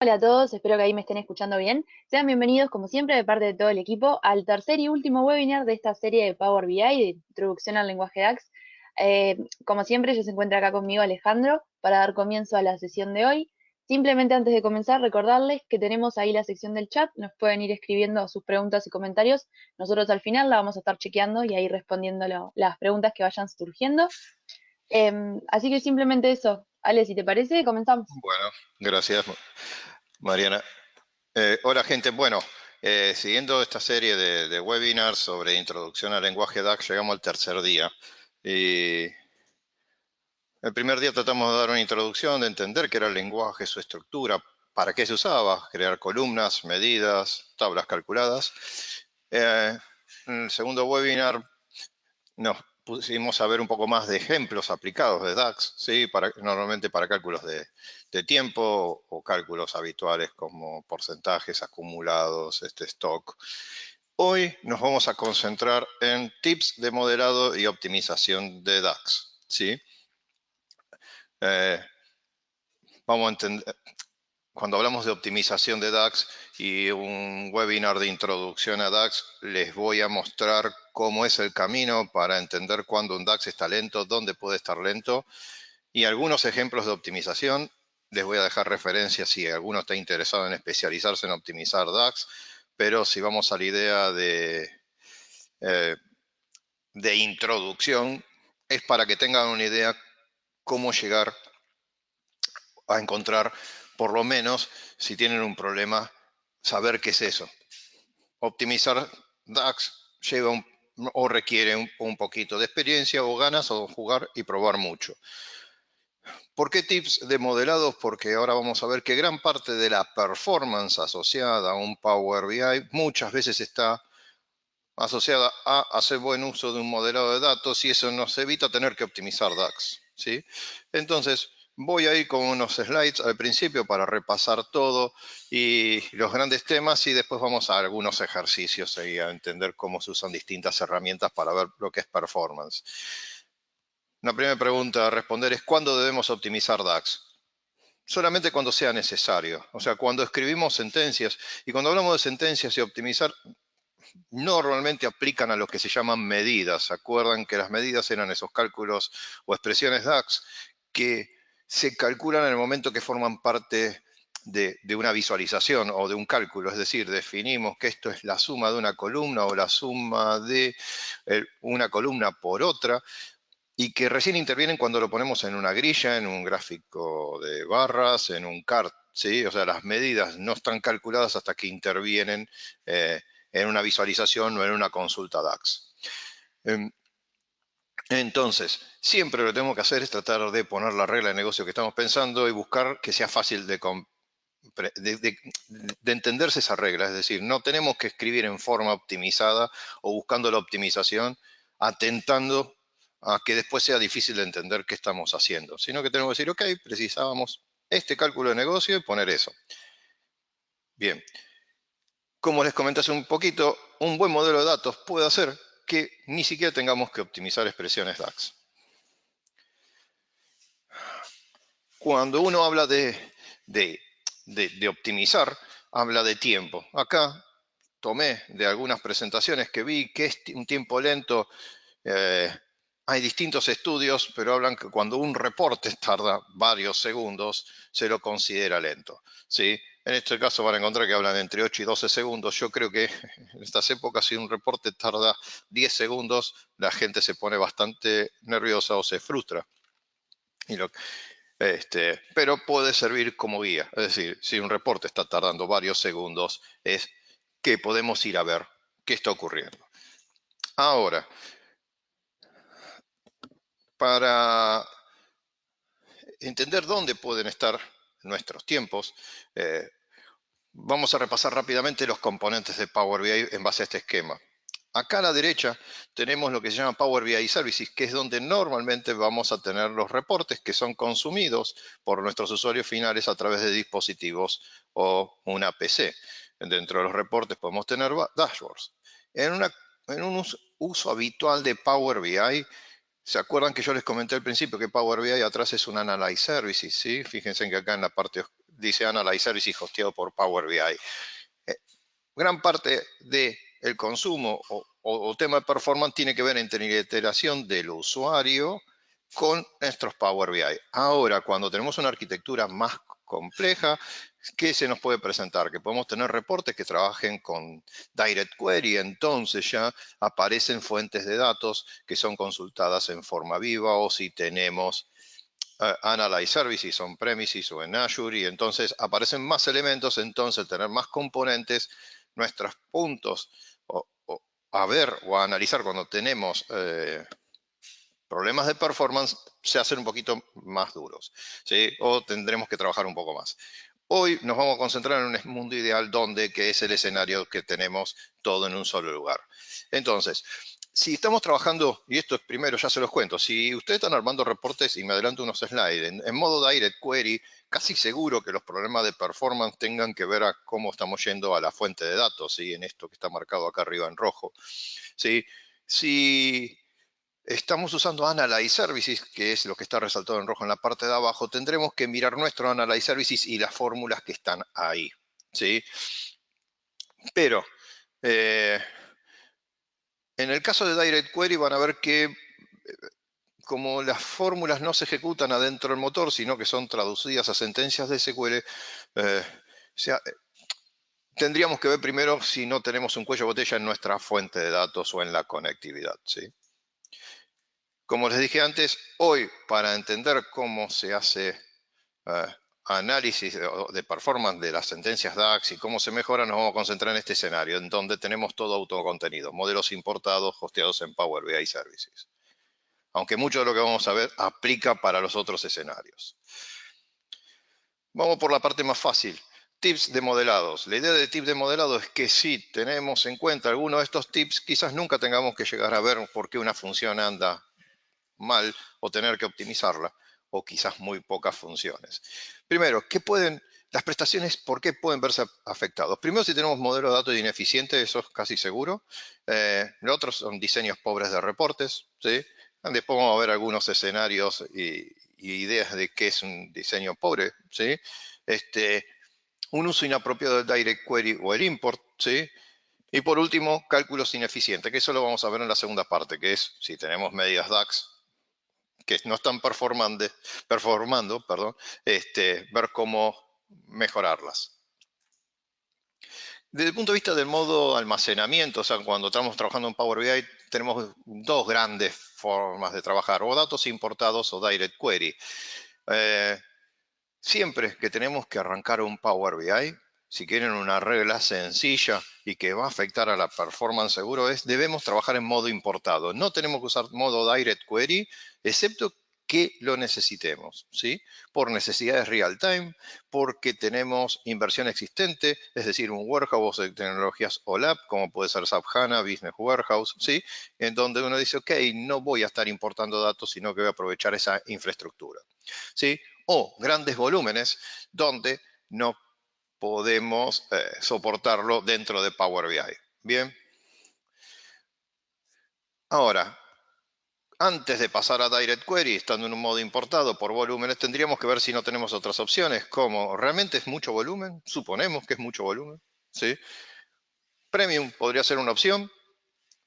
Hola a todos, espero que ahí me estén escuchando bien. Sean bienvenidos, como siempre, de parte de todo el equipo, al tercer y último webinar de esta serie de Power BI, de Introducción al Lenguaje DAX. Como siempre, yo se encuentra acá conmigo Alejandro para dar comienzo a la sesión de hoy. Simplemente antes de comenzar, recordarles que tenemos ahí la sección del chat, nos pueden ir escribiendo sus preguntas y comentarios. Nosotros al final la vamos a estar chequeando y ahí respondiendo las preguntas que vayan surgiendo. Así que simplemente eso. Ale, si te parece, comenzamos. Bueno, gracias, Mariana. Hola, gente. Bueno, siguiendo esta serie de webinars sobre introducción al lenguaje DAX, llegamos al tercer día. Y el primer día tratamos de dar una introducción, de entender qué era el lenguaje, su estructura, para qué se usaba, crear columnas, medidas, tablas calculadas. En el segundo webinar nos pusimos a ver un poco más de ejemplos aplicados de DAX, ¿sí? Normalmente para cálculos de tiempo o cálculos habituales como porcentajes acumulados, stock. Hoy nos vamos a concentrar en tips de modelado y optimización de DAX, ¿sí? Vamos a entender, cuando hablamos de optimización de DAX y un webinar de introducción a DAX, les voy a mostrar cómo es el camino para entender cuándo un DAX está lento, dónde puede estar lento y algunos ejemplos de optimización. Les voy a dejar referencias si alguno está interesado en especializarse en optimizar DAX, pero si vamos a la idea de introducción, es para que tengan una idea cómo llegar a encontrar, por lo menos, si tienen un problema, saber qué es eso. Optimizar DAX lleva o requiere un poquito de experiencia o ganas o jugar y probar mucho. ¿Por qué tips de modelados? Porque ahora vamos a ver que gran parte de la performance asociada a un Power BI muchas veces está asociada a hacer buen uso de un modelado de datos y eso nos evita tener que optimizar DAX, ¿sí? Entonces, voy a ir con unos slides al principio para repasar todo y los grandes temas y después vamos a algunos ejercicios y a entender cómo se usan distintas herramientas para ver lo que es performance. La primera pregunta a responder es ¿cuándo debemos optimizar DAX? Solamente cuando sea necesario, o sea, cuando escribimos sentencias y cuando hablamos de sentencias y optimizar, normalmente aplican a lo que se llaman medidas. ¿Se acuerdan que las medidas eran esos cálculos o expresiones DAX que se calculan en el momento que forman parte de una visualización o de un cálculo? Es decir, definimos que esto es la suma de una columna o la suma de una columna por otra y que recién intervienen cuando lo ponemos en una grilla, en un gráfico de barras, en un CART, ¿sí? O sea, las medidas no están calculadas hasta que intervienen en una visualización o en una consulta DAX. Entonces, siempre lo que tenemos que hacer es tratar de poner la regla de negocio que estamos pensando y buscar que sea fácil de entenderse esa regla. Es decir, no tenemos que escribir en forma optimizada o buscando la optimización, atentando a que después sea difícil de entender qué estamos haciendo, sino que tenemos que decir, ok, precisábamos este cálculo de negocio y poner eso. Bien, como les comenté hace un poquito, un buen modelo de datos puede hacer que ni siquiera tengamos que optimizar expresiones DAX. Cuando uno habla de optimizar, habla de tiempo. Acá tomé de algunas presentaciones que vi que es un tiempo lento. Hay distintos estudios, pero hablan que cuando un reporte tarda varios segundos, se lo considera lento, ¿sí? En este caso van a encontrar que hablan entre 8 y 12 segundos. Yo creo que en estas épocas, si un reporte tarda 10 segundos, la gente se pone bastante nerviosa o se frustra. Pero puede servir como guía. Es decir, si un reporte está tardando varios segundos, es que podemos ir a ver qué está ocurriendo. Ahora, para entender dónde pueden estar nuestros tiempos, vamos a repasar rápidamente los componentes de Power BI en base a este esquema. Acá a la derecha tenemos lo que se llama Power BI Services, que es donde normalmente vamos a tener los reportes que son consumidos por nuestros usuarios finales a través de dispositivos o una PC. Dentro de los reportes podemos tener dashboards. En un uso habitual de Power BI, ¿se acuerdan que yo les comenté al principio que Power BI atrás es un Analyze Services? ¿Sí? Fíjense que acá en la parte dice Analyze Services hosteado por Power BI. Gran parte del consumo o tema de performance tiene que ver entre la iteración del usuario con nuestros Power BI. Ahora, cuando tenemos una arquitectura más compleja, ¿qué se nos puede presentar? Que podemos tener reportes que trabajen con Direct Query, entonces ya aparecen fuentes de datos que son consultadas en forma viva, o si tenemos Analyze Services on-premises o en Azure, y entonces aparecen más elementos, entonces tener más componentes, nuestros puntos a ver o a analizar cuando tenemos problemas de performance se hacen un poquito más duros, ¿sí? O tendremos que trabajar un poco más. Hoy nos vamos a concentrar en un mundo ideal que es el escenario que tenemos todo en un solo lugar. Entonces, si estamos trabajando, y esto es primero, ya se los cuento, si ustedes están armando reportes, y me adelanto unos slides, en modo Direct Query, casi seguro que los problemas de performance tengan que ver a cómo estamos yendo a la fuente de datos, ¿sí? En esto que está marcado acá arriba en rojo, ¿sí? Si estamos usando Analyze Services, que es lo que está resaltado en rojo en la parte de abajo, tendremos que mirar nuestro Analyze Services y las fórmulas que están ahí, ¿sí? Pero, en el caso de Direct Query van a ver que como las fórmulas no se ejecutan adentro del motor, sino que son traducidas a sentencias de SQL, tendríamos que ver primero si no tenemos un cuello de botella en nuestra fuente de datos o en la conectividad, ¿sí? Como les dije antes, hoy para entender cómo se hace análisis de performance de las sentencias DAX y cómo se mejora, nos vamos a concentrar en este escenario, en donde tenemos todo autocontenido, modelos importados, hosteados en Power BI Services. Aunque mucho de lo que vamos a ver aplica para los otros escenarios. Vamos por la parte más fácil. Tips de modelados. La idea de tips de modelado es que si tenemos en cuenta alguno de estos tips, quizás nunca tengamos que llegar a ver por qué una función anda mal o tener que optimizarla, o quizás muy pocas funciones. Primero, las prestaciones, ¿por qué pueden verse afectados? Primero, si tenemos modelo de datos ineficiente, eso es casi seguro. Lo otro son diseños pobres de reportes, ¿sí? Después vamos a ver algunos escenarios y ideas de qué es un diseño pobre, ¿sí? Un uso inapropiado del Direct Query o el import, ¿sí? Y por último, cálculos ineficientes, que eso lo vamos a ver en la segunda parte, que es si tenemos medidas DAX que no están performando, ver cómo mejorarlas. Desde el punto de vista del modo almacenamiento, o sea, cuando estamos trabajando en Power BI, tenemos dos grandes formas de trabajar, o datos importados o Direct Query. Siempre que tenemos que arrancar un Power BI, si quieren una regla sencilla y que va a afectar a la performance seguro, debemos trabajar en modo importado. No tenemos que usar modo Direct Query, excepto que lo necesitemos, ¿sí? Por necesidades real time, porque tenemos inversión existente, es decir, un warehouse de tecnologías OLAP, como puede ser SAP HANA, Business Warehouse, ¿sí? En donde uno dice, ok, no voy a estar importando datos, sino que voy a aprovechar esa infraestructura, ¿sí? O grandes volúmenes donde no podemos soportarlo dentro de Power BI. Bien. Ahora, antes de pasar a Direct Query, estando en un modo importado por volúmenes, tendríamos que ver si no tenemos otras opciones, como realmente es mucho volumen, suponemos que es mucho volumen, ¿sí? Premium podría ser una opción,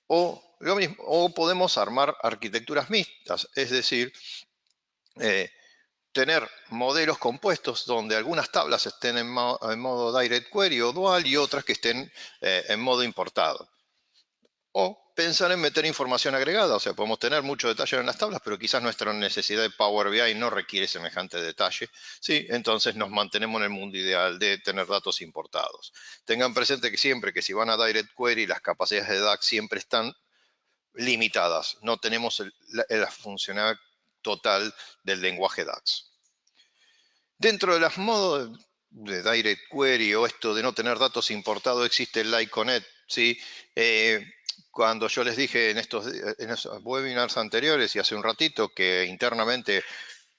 o lo mismo, o podemos armar arquitecturas mixtas, es decir, tener modelos compuestos donde algunas tablas estén en modo Direct Query o Dual y otras que estén en modo importado. O pensar en meter información agregada, o sea, podemos tener mucho detalle en las tablas, pero quizás nuestra necesidad de Power BI no requiere semejante detalle. Sí, entonces nos mantenemos en el mundo ideal de tener datos importados. Tengan presente que siempre que si van a Direct Query, las capacidades de DAX siempre están limitadas. No tenemos la funcionalidad total del lenguaje DAX. Dentro de los modos de Direct Query o esto de no tener datos importados, existe el Like Connect, ¿sí? Cuando yo les dije en esos webinars anteriores y hace un ratito que internamente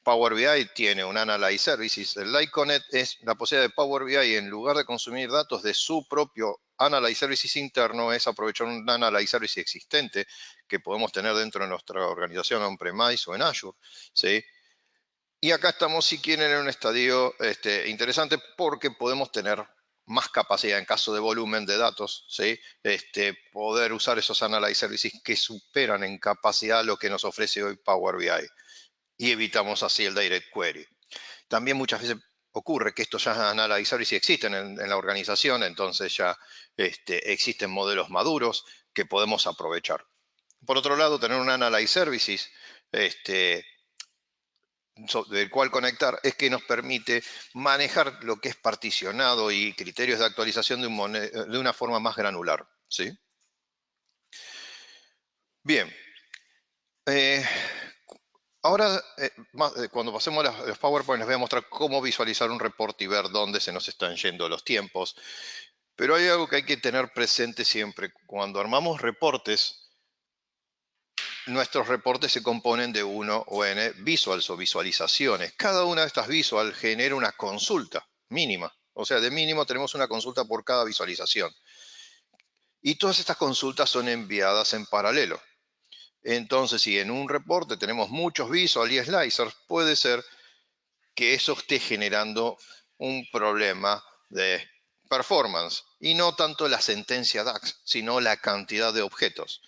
Power BI tiene un Analyze Services, el Like Connect es la posibilidad de Power BI, en lugar de consumir datos de su propio Analyze Services interno, es aprovechar un Analyze Service existente que podemos tener dentro de nuestra organización on-premise o en Azure, ¿sí? Y acá estamos, si quieren, en un estadio interesante porque podemos tener más capacidad en caso de volumen de datos, ¿sí? Poder usar esos Analyze Services que superan en capacidad lo que nos ofrece hoy Power BI y evitamos así el Direct Query. También muchas veces ocurre que estos ya Analyze Services existen en la organización, entonces ya existen modelos maduros que podemos aprovechar. Por otro lado, tener un Analyze Services del cual conectar es que nos permite manejar lo que es particionado y criterios de actualización de una forma más granular, ¿sí? Bien. Ahora, cuando pasemos a los PowerPoint, les voy a mostrar cómo visualizar un reporte y ver dónde se nos están yendo los tiempos. Pero hay algo que hay que tener presente siempre. Cuando armamos reportes, nuestros reportes se componen de uno o n visuals o visualizaciones. Cada una de estas visuals genera una consulta mínima. O sea, de mínimo tenemos una consulta por cada visualización. Y todas estas consultas son enviadas en paralelo. Entonces, si en un reporte tenemos muchos visuals y slicers, puede ser que eso esté generando un problema de performance. Y no tanto la sentencia DAX, sino la cantidad de objetos.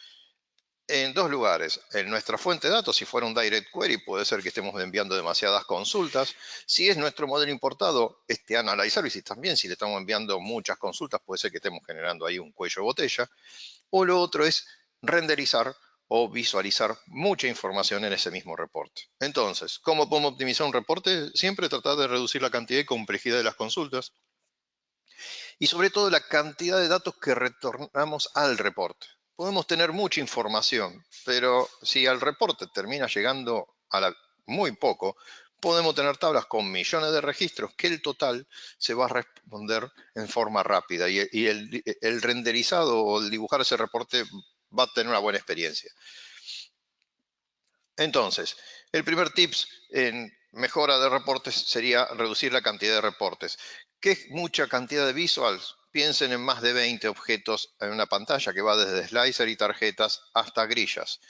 En dos lugares, en nuestra fuente de datos, si fuera un direct query, puede ser que estemos enviando demasiadas consultas. Si es nuestro modelo importado, Analyze Services también, si le estamos enviando muchas consultas, puede ser que estemos generando ahí un cuello de botella. O lo otro es renderizar o visualizar mucha información en ese mismo reporte. Entonces, ¿cómo podemos optimizar un reporte? Siempre tratar de reducir la cantidad y complejidad de las consultas y sobre todo la cantidad de datos que retornamos al reporte. Podemos tener mucha información, pero si al reporte termina llegando a muy poco, podemos tener tablas con millones de registros que el total se va a responder en forma rápida y el renderizado o el dibujar ese reporte va a tener una buena experiencia. Entonces, el primer tips en mejora de reportes sería reducir la cantidad de reportes. ¿Qué es mucha cantidad de visuals? Piensen en más de 20 objetos en una pantalla que va desde slicer y tarjetas hasta grillas.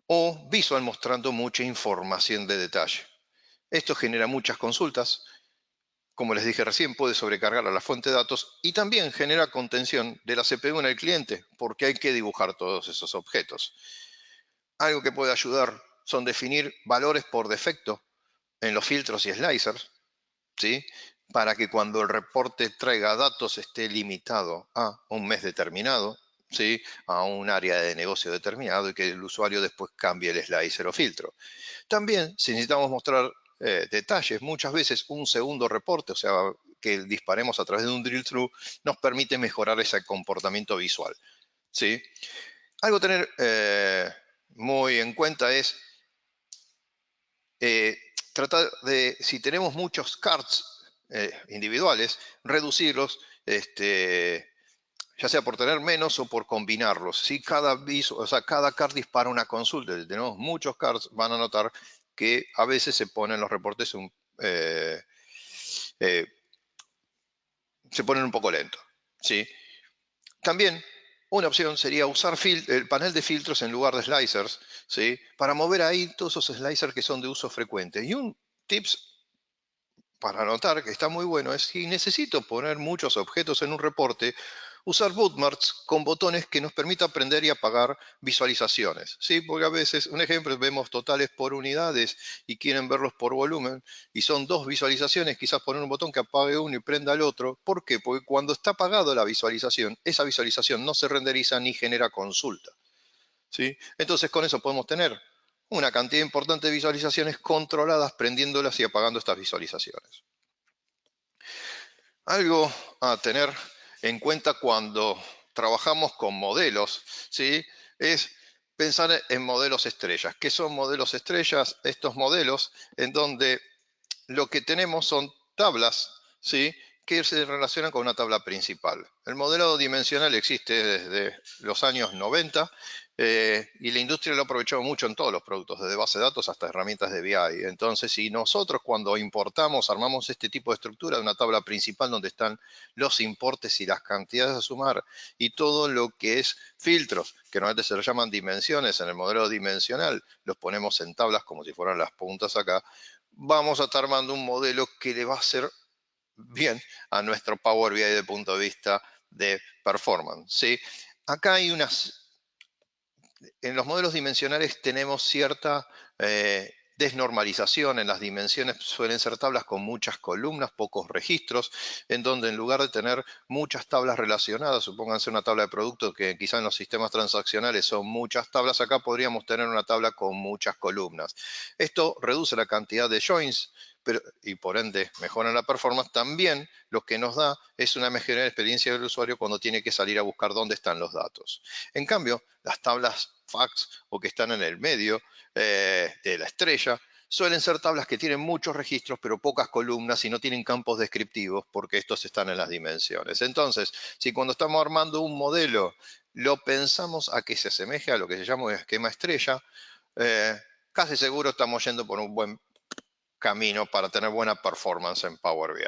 O visual mostrando mucha información de detalle. Esto genera muchas consultas. Como les dije recién, puede sobrecargar a la fuente de datos y también genera contención de la CPU en el cliente porque hay que dibujar todos esos objetos. Algo que puede ayudar son definir valores por defecto en los filtros y slicers, ¿sí? Para que cuando el reporte traiga datos esté limitado a un mes determinado, ¿sí? A un área de negocio determinado y que el usuario después cambie el slicer o filtro. También, si necesitamos mostrar detalles, muchas veces un segundo reporte, o sea, que disparemos a través de un drill through, nos permite mejorar ese comportamiento visual, ¿sí? Algo a tener muy en cuenta es tratar de, si tenemos muchos cards individuales, reducirlos, ya sea por tener menos o por combinarlos. Si cada card dispara una consulta, si tenemos muchos cards, van a notar que a veces se ponen los reportes se ponen un poco lentos, ¿sí? También una opción sería usar el panel de filtros en lugar de slicers, ¿sí? Para mover ahí todos esos slicers que son de uso frecuente. Y un tips para notar que está muy bueno es si necesito poner muchos objetos en un reporte, usar bootmarks con botones que nos permita prender y apagar visualizaciones. ¿Sí? Porque a veces, un ejemplo, vemos totales por unidades y quieren verlos por volumen y son dos visualizaciones, quizás poner un botón que apague uno y prenda el otro. ¿Por qué? Porque cuando está apagado la visualización, esa visualización no se renderiza ni genera consulta. ¿Sí? Entonces con eso podemos tener una cantidad importante de visualizaciones controladas, prendiéndolas y apagando estas visualizaciones. Algo a tener en cuenta cuando trabajamos con modelos, ¿sí? Es pensar en modelos estrellas. ¿Qué son modelos estrellas? Estos modelos en donde lo que tenemos son tablas, ¿sí? Que se relacionan con una tabla principal. El modelado dimensional existe desde los años 90 y la industria lo ha aprovechado mucho en todos los productos, desde base de datos hasta herramientas de BI. Entonces, si nosotros cuando importamos, armamos este tipo de estructura de una tabla principal donde están los importes y las cantidades a sumar y todo lo que es filtros, que normalmente se lo llaman dimensiones en el modelo dimensional, los ponemos en tablas como si fueran las puntas acá, vamos a estar armando un modelo que le va a hacer bien a nuestro Power BI desde el punto de vista de performance, ¿sí? Acá hay en los modelos dimensionales tenemos cierta desnormalización. En las dimensiones suelen ser tablas con muchas columnas, pocos registros, en donde en lugar de tener muchas tablas relacionadas, supónganse una tabla de productos que quizá en los sistemas transaccionales son muchas tablas, acá podríamos tener una tabla con muchas columnas. Esto reduce la cantidad de joins, y por ende mejora la performance. También lo que nos da es una mejor experiencia del usuario cuando tiene que salir a buscar dónde están los datos. En cambio, las tablas fax o que están en el medio de la estrella suelen ser tablas que tienen muchos registros pero pocas columnas y no tienen campos descriptivos porque estos están en las dimensiones. Entonces, si cuando estamos armando un modelo lo pensamos a que se asemeje a lo que se llama un esquema estrella, casi seguro estamos yendo por un buen camino para tener buena performance en Power BI.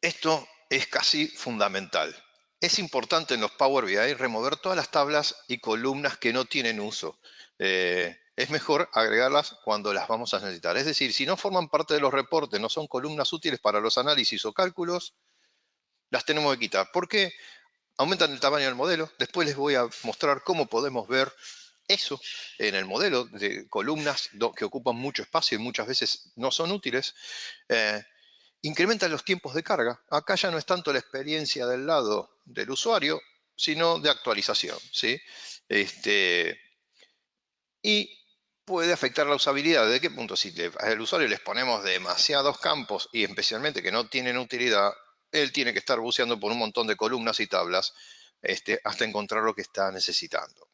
Esto es casi fundamental. Es importante en los Power BI remover todas las tablas y columnas que no tienen uso. Es mejor agregarlas cuando las vamos a necesitar. Es decir, si no forman parte de los reportes, no son columnas útiles para los análisis o cálculos, las tenemos que quitar. ¿Por qué? Aumentan el tamaño del modelo. Después les voy a mostrar cómo podemos ver eso en el modelo de columnas que ocupan mucho espacio y muchas veces no son útiles. Incrementan los tiempos de carga. Acá ya no es tanto la experiencia del lado del usuario, sino de actualización, ¿sí? Y puede afectar la usabilidad. ¿De qué punto? Si al usuario les ponemos demasiados campos y especialmente que no tienen utilidad, él tiene que estar buceando por un montón de columnas y tablas hasta encontrar lo que está necesitando.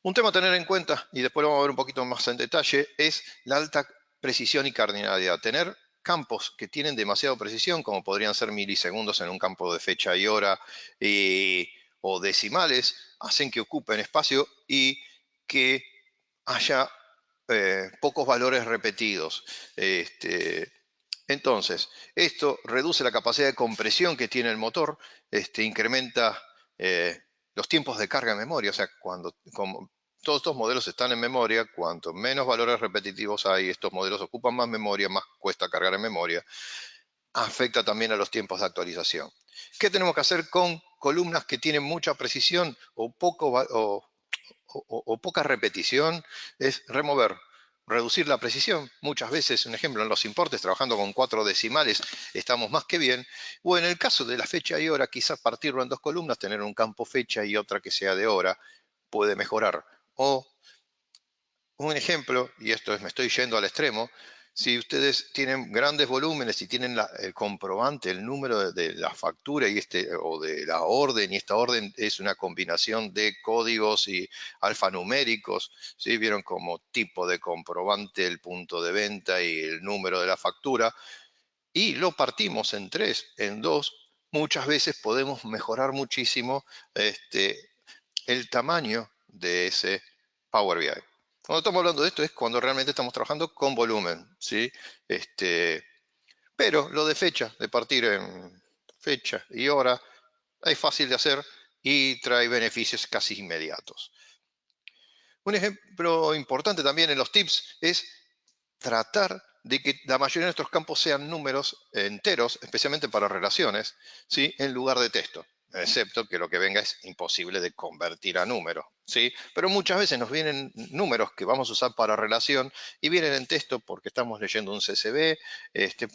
Un tema a tener en cuenta, y después lo vamos a ver un poquito más en detalle, es la alta precisión y cardinalidad. Tener campos que tienen demasiada precisión, como podrían ser milisegundos en un campo de fecha y hora, o decimales, hacen que ocupen espacio y que haya pocos valores repetidos. Entonces, esto reduce la capacidad de compresión que tiene el motor, incrementa los tiempos de carga en memoria. O sea, como todos estos modelos están en memoria, cuanto menos valores repetitivos hay, estos modelos ocupan más memoria, más cuesta cargar en memoria. Afecta también a los tiempos de actualización. ¿Qué tenemos que hacer con columnas que tienen mucha precisión o poca repetición? Es reducir la precisión. Muchas veces, un ejemplo, en los importes, trabajando con 4 decimales, estamos más que bien. O en el caso de la fecha y hora, quizás partirlo en 2 columnas, tener un campo fecha y otra que sea de hora, puede mejorar. O un ejemplo, y esto es, me estoy yendo al extremo, si ustedes tienen grandes volúmenes y tienen el comprobante, el número de la factura o de la orden, y esta orden es una combinación de códigos y alfanuméricos, ¿sí? Vieron como tipo de comprobante, el punto de venta y el número de la factura, y lo partimos en 3, en 2, muchas veces podemos mejorar muchísimo el tamaño de ese Power BI. Cuando estamos hablando de esto es cuando realmente estamos trabajando con volumen, ¿sí? Pero lo de fecha, de partir en fecha y hora, es fácil de hacer y trae beneficios casi inmediatos. Un ejemplo importante también en los tips es tratar de que la mayoría de nuestros campos sean números enteros, especialmente para relaciones, ¿sí? En lugar de texto, excepto que lo que venga es imposible de convertir a número, ¿sí? Pero muchas veces nos vienen números que vamos a usar para relación y vienen en texto porque estamos leyendo un CSV,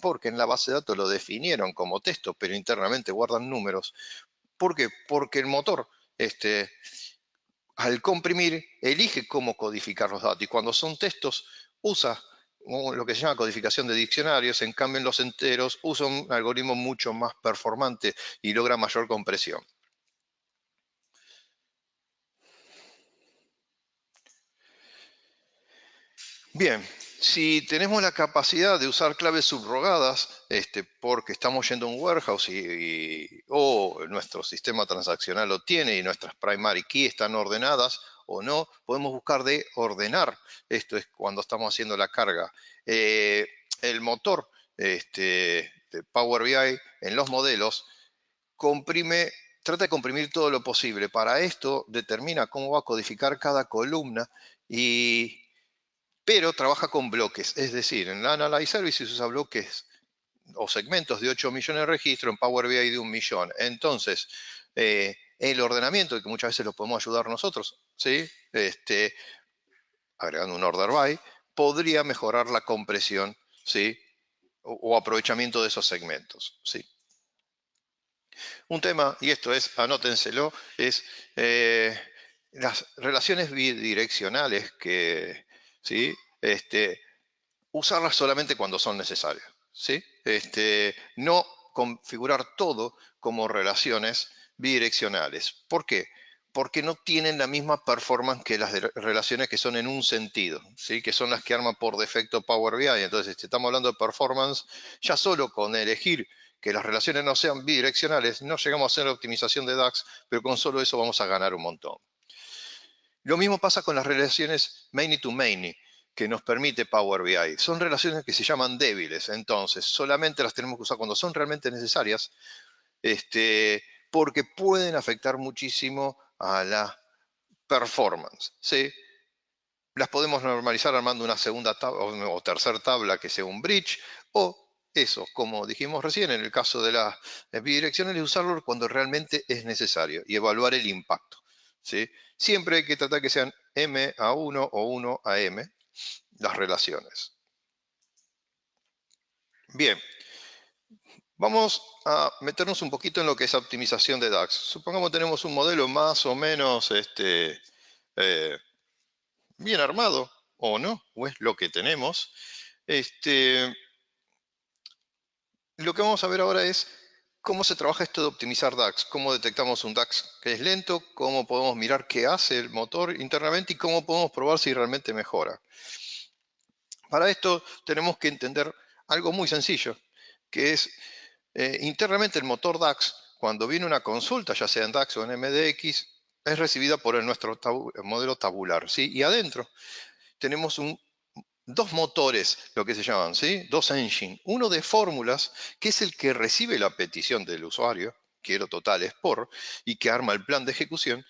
porque en la base de datos lo definieron como texto, pero internamente guardan números. ¿Por qué? Porque el motor, al comprimir, elige cómo codificar los datos y cuando son textos usa lo que se llama codificación de diccionarios. En cambio en los enteros usa un algoritmo mucho más performante y logra mayor compresión. Bien, Si tenemos la capacidad de usar claves subrogadas, porque estamos yendo a un warehouse o nuestro sistema transaccional lo tiene y nuestras primary key están ordenadas o no, podemos buscar de ordenar. Esto es cuando estamos haciendo la carga. El motor de Power BI en los modelos trata de comprimir todo lo posible. Para esto determina cómo va a codificar cada columna pero trabaja con bloques, es decir, en la Analyze Services usa bloques o segmentos de 8 millones de registros, en Power BI de 1 millón. Entonces, el ordenamiento, que muchas veces lo podemos ayudar nosotros, ¿sí? Agregando un order by, podría mejorar la compresión, ¿sí? O aprovechamiento de esos segmentos, ¿sí? Un tema, y esto es, anótenselo, es las relaciones bidireccionales que, ¿sí? Usarlas solamente cuando son necesarias, ¿sí? No configurar todo como relaciones bidireccionales. ¿Por qué? Porque no tienen la misma performance que las relaciones que son en un sentido, ¿sí? Que son las que arma por defecto Power BI. Entonces, si estamos hablando de performance, ya solo con elegir que las relaciones no sean bidireccionales, no llegamos a hacer optimización de DAX, pero con solo eso vamos a ganar un montón. Lo mismo pasa con las relaciones many to many que nos permite Power BI. Son relaciones que se llaman débiles, entonces solamente las tenemos que usar cuando son realmente necesarias, porque pueden afectar muchísimo a la performance, ¿sí? Las podemos normalizar armando una segunda tabla o tercera tabla que sea un bridge, o eso, como dijimos recién, en el caso de las bidireccionales, usarlo cuando realmente es necesario y evaluar el impacto, ¿sí? Siempre hay que tratar que sean M a 1 o 1 a M las relaciones. Bien, vamos a meternos un poquito en lo que es optimización de DAX. Supongamos que tenemos un modelo más o menos bien armado, o no, o es lo que tenemos. Lo que vamos a ver ahora es cómo se trabaja esto de optimizar DAX, cómo detectamos un DAX que es lento, cómo podemos mirar qué hace el motor internamente y cómo podemos probar si realmente mejora. Para esto tenemos que entender algo muy sencillo, que es internamente el motor DAX, cuando viene una consulta, ya sea en DAX o en MDX, es recibida por nuestro modelo tabular, ¿sí? Y adentro tenemos dos motores, lo que se llaman, ¿sí? Dos engines. Uno de fórmulas, que es el que recibe la petición del usuario, quiero totales por, y que arma el plan de ejecución,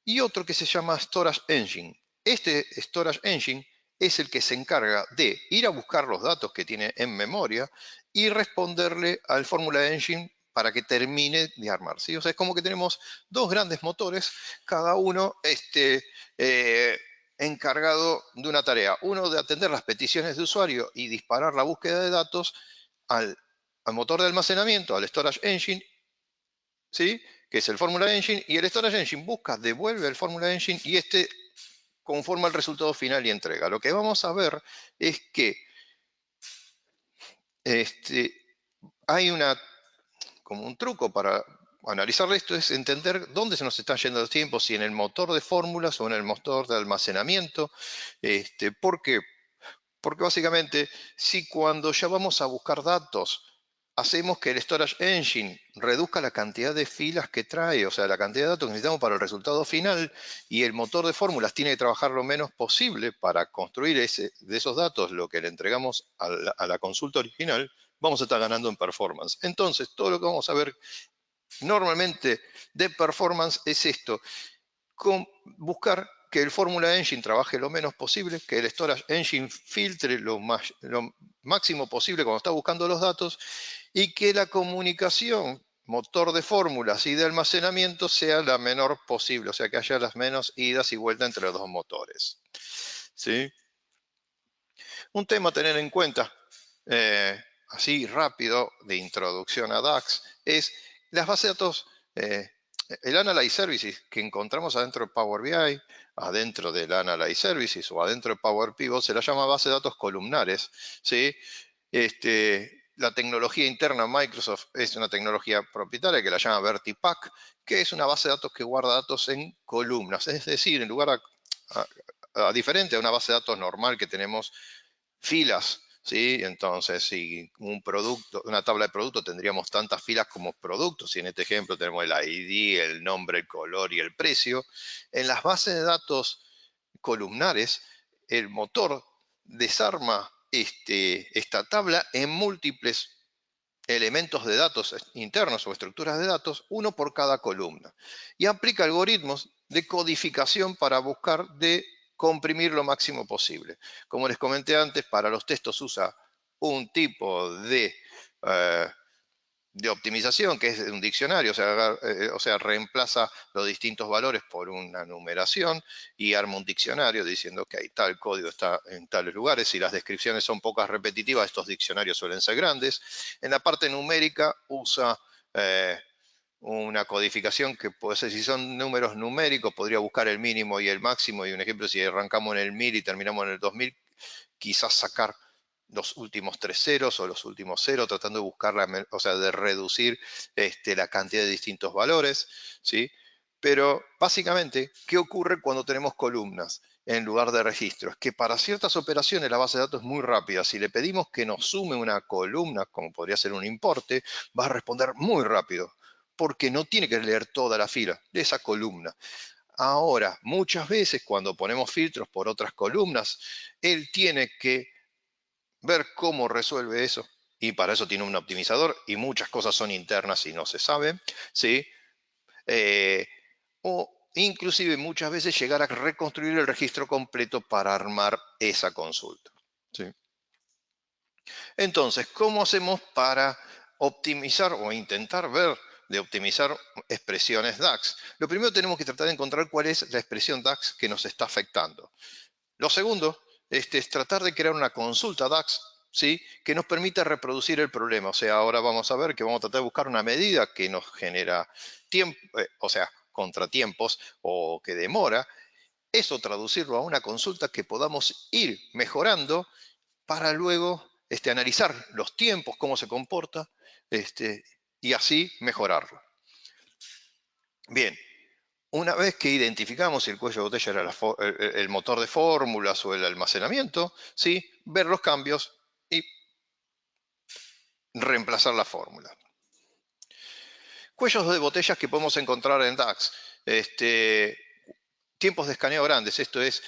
y otro que se llama Storage Engine. Este Storage Engine es el que se encarga de ir a buscar los datos que tiene en memoria y responderle al Formula Engine para que termine de armar, ¿sí? O sea, es como que tenemos dos grandes motores, cada uno encargado de una tarea. Uno de atender las peticiones de usuario y disparar la búsqueda de datos al motor de almacenamiento, al Storage Engine, ¿sí? Que es el Formula Engine, y el Storage Engine busca, devuelve el Formula Engine y conforma el resultado final y entrega. Lo que vamos a ver es que hay como un truco para analizar esto, es entender dónde se nos está yendo el tiempo, si en el motor de fórmulas o en el motor de almacenamiento. ¿Por qué? Porque básicamente, si cuando ya vamos a buscar datos, hacemos que el Storage Engine reduzca la cantidad de filas que trae, o sea, la cantidad de datos que necesitamos para el resultado final, y el motor de fórmulas tiene que trabajar lo menos posible para construir de esos datos lo que le entregamos a la consulta original, vamos a estar ganando en performance. Entonces, todo lo que vamos a ver normalmente de performance es esto, buscar que el Formula Engine trabaje lo menos posible, que el Storage Engine filtre lo máximo posible cuando está buscando los datos y que la comunicación motor de fórmulas y de almacenamiento sea la menor posible, o sea que haya las menos idas y vueltas entre los dos motores. ¿Sí? Un tema a tener en cuenta, así rápido, de introducción a DAX, es las bases de datos, el Analyze Services que encontramos adentro de Power BI, adentro del Analyze Services o adentro de Power Pivot, se la llama base de datos columnares, ¿sí? La tecnología interna de Microsoft es una tecnología propietaria que la llama VertiPack, que es una base de datos que guarda datos en columnas, es decir, en lugar a diferente a una base de datos normal que tenemos filas, ¿sí? Entonces, si un producto, una tabla de productos tendríamos tantas filas como productos, y en este ejemplo tenemos el ID, el nombre, el color y el precio. En las bases de datos columnares, el motor desarma esta tabla en múltiples elementos de datos internos o estructuras de datos, uno por cada columna, y aplica algoritmos de codificación para buscar de comprimir lo máximo posible. Como les comenté antes, para los textos usa un tipo de optimización, que es un diccionario, o sea, reemplaza los distintos valores por una numeración y arma un diccionario diciendo que tal código está en tales lugares. Si las descripciones son pocas repetitivas, estos diccionarios suelen ser grandes. En la parte numérica usa una codificación que puede ser, si son números numéricos, podría buscar el mínimo y el máximo, y un ejemplo, si arrancamos en el 1000 y terminamos en el 2000, quizás sacar los últimos 3 ceros o los últimos 0, tratando de buscar, o sea, de reducir la cantidad de distintos valores, ¿sí? Pero básicamente, ¿qué ocurre cuando tenemos columnas en lugar de registros? Que para ciertas operaciones la base de datos es muy rápida. Si le pedimos que nos sume una columna, como podría ser un importe, va a responder muy rápido, porque no tiene que leer toda la fila de esa columna. Ahora, muchas veces cuando ponemos filtros por otras columnas, él tiene que ver cómo resuelve eso. Y para eso tiene un optimizador y muchas cosas son internas y no se sabe, ¿sí? O inclusive muchas veces llegar a reconstruir el registro completo para armar esa consulta, ¿sí? Entonces, ¿cómo hacemos para optimizar o intentar ver de optimizar expresiones DAX? Lo primero tenemos que tratar de encontrar cuál es la expresión DAX que nos está afectando. Lo segundo es tratar de crear una consulta DAX, ¿sí?, que nos permita reproducir el problema. O sea, ahora vamos a ver que vamos a tratar de buscar una medida que nos genera tiempo, o sea, contratiempos o que demora. Eso traducirlo a una consulta que podamos ir mejorando para luego analizar los tiempos, cómo se comporta, y así mejorarlo. Bien, una vez que identificamos si el cuello de botella era el motor de fórmulas o el almacenamiento, ¿sí?, ver los cambios y reemplazar la fórmula. Cuellos de botellas que podemos encontrar en DAX. Tiempos de escaneo grandes, esto es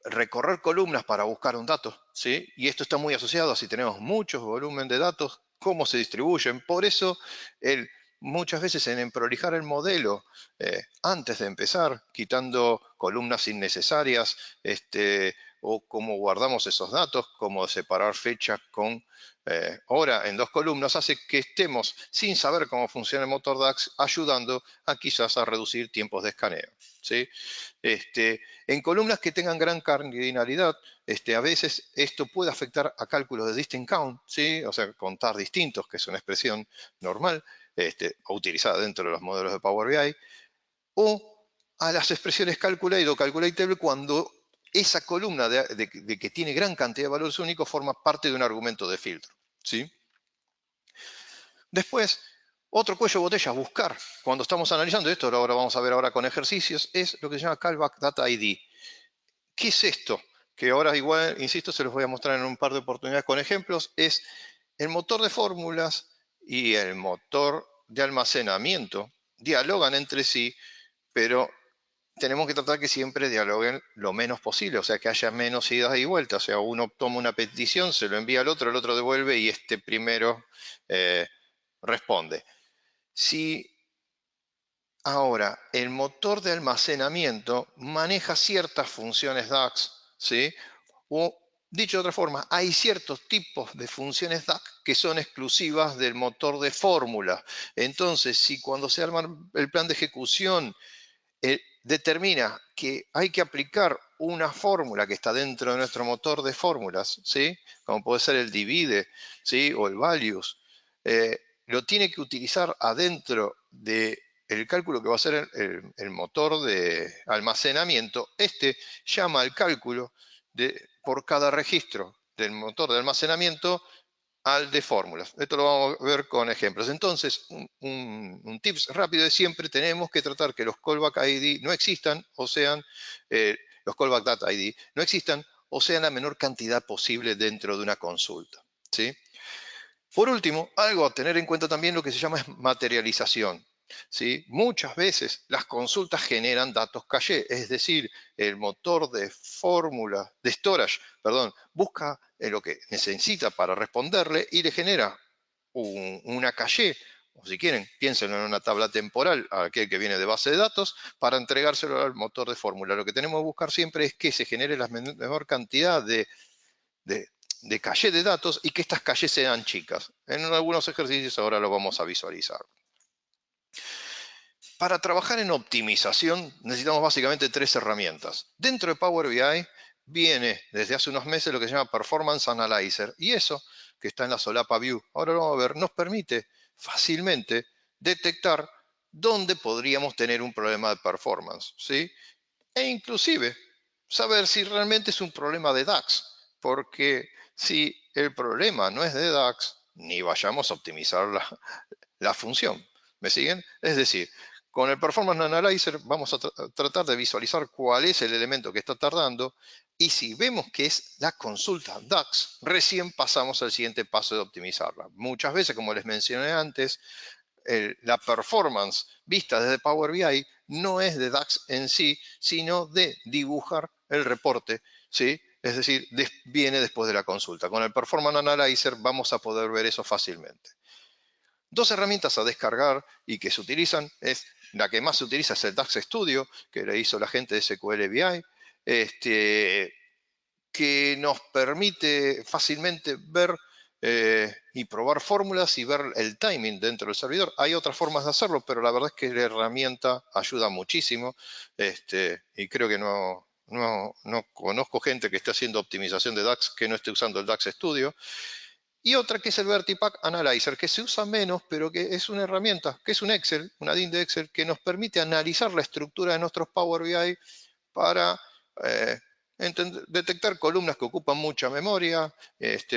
recorrer columnas para buscar un dato, ¿sí? Y esto está muy asociado a si tenemos muchos volumen de datos, cómo se distribuyen. Por eso, muchas veces en emprolijar el modelo antes de empezar, quitando columnas innecesarias, o cómo guardamos esos datos, como separar fechas con hora en 2 columnas, hace que estemos sin saber cómo funciona el motor DAX, ayudando a quizás a reducir tiempos de escaneo, ¿sí? En columnas que tengan gran cardinalidad, a veces esto puede afectar a cálculos de distinct count, ¿sí?, o sea, contar distintos, que es una expresión normal, o utilizada dentro de los modelos de Power BI, o a las expresiones calculate o calculatable cuando esa columna de que tiene gran cantidad de valores únicos forma parte de un argumento de filtro, ¿sí? Después, otro cuello de botella a buscar cuando estamos analizando esto, ahora vamos a ver ahora con ejercicios, es lo que se llama Callback Data ID. ¿Qué es esto? Que ahora igual, insisto, se los voy a mostrar en un par de oportunidades con ejemplos. Es el motor de fórmulas y el motor de almacenamiento dialogan entre sí, pero tenemos que tratar que siempre dialoguen lo menos posible, o sea, que haya menos idas y vueltas. O sea, uno toma una petición, se lo envía al otro, el otro devuelve y este primero responde. Si ahora el motor de almacenamiento maneja ciertas funciones DAX, ¿sí?, o dicho de otra forma, hay ciertos tipos de funciones DAX que son exclusivas del motor de fórmula. Entonces, si cuando se arma el plan de ejecución determina que hay que aplicar una fórmula que está dentro de nuestro motor de fórmulas, ¿sí?, como puede ser el divide, ¿sí?, o el values, lo tiene que utilizar adentro del cálculo que va a ser el motor de almacenamiento. Llama al cálculo por cada registro del motor de almacenamiento al de fórmulas. Esto lo vamos a ver con ejemplos. Entonces, un tips rápido de siempre, tenemos que tratar que los callback ID no existan, o sean, los callback data ID no existan, o sea en la menor cantidad posible dentro de una consulta, ¿sí? Por último, algo a tener en cuenta también lo que se llama es materialización. ¿Sí? Muchas veces las consultas generan datos caché, es decir, el motor de fórmula, de storage, perdón, busca lo que necesita para responderle y le genera una caché, o si quieren, piénsenlo en una tabla temporal, aquel que viene de base de datos, para entregárselo al motor de fórmula. Lo que tenemos que buscar siempre es que se genere la menor cantidad de, de caché de datos y que estas calles sean chicas. En algunos ejercicios ahora lo vamos a visualizar. Para trabajar en optimización necesitamos básicamente 3 herramientas. Dentro de Power BI viene desde hace unos meses lo que se llama Performance Analyzer y eso que está en la solapa View, ahora lo vamos a ver, nos permite fácilmente detectar dónde podríamos tener un problema de performance, ¿sí? E inclusive saber si realmente es un problema de DAX, porque si el problema no es de DAX, ni vayamos a optimizar la función. ¿Me siguen? Es decir, con el Performance Analyzer vamos a tratar de visualizar cuál es el elemento que está tardando y si vemos que es la consulta DAX, recién pasamos al siguiente paso de optimizarla. Muchas veces, como les mencioné antes, la performance vista desde Power BI no es de DAX en sí, sino de dibujar el reporte, ¿sí? Es decir, viene después de la consulta. Con el Performance Analyzer vamos a poder ver eso fácilmente. 2 herramientas a descargar y que se utilizan, la que más se utiliza es el DAX Studio, que le hizo la gente de SQL BI, que nos permite fácilmente ver y probar fórmulas y ver el timing dentro del servidor. Hay otras formas de hacerlo, pero la verdad es que la herramienta ayuda muchísimo y creo que no conozco gente que esté haciendo optimización de DAX que no esté usando el DAX Studio. Y otra que es el Vertipack Analyzer, que se usa menos, pero que es una herramienta, que es un Excel, una DIN de Excel, que nos permite analizar la estructura de nuestros Power BI para detectar columnas que ocupan mucha memoria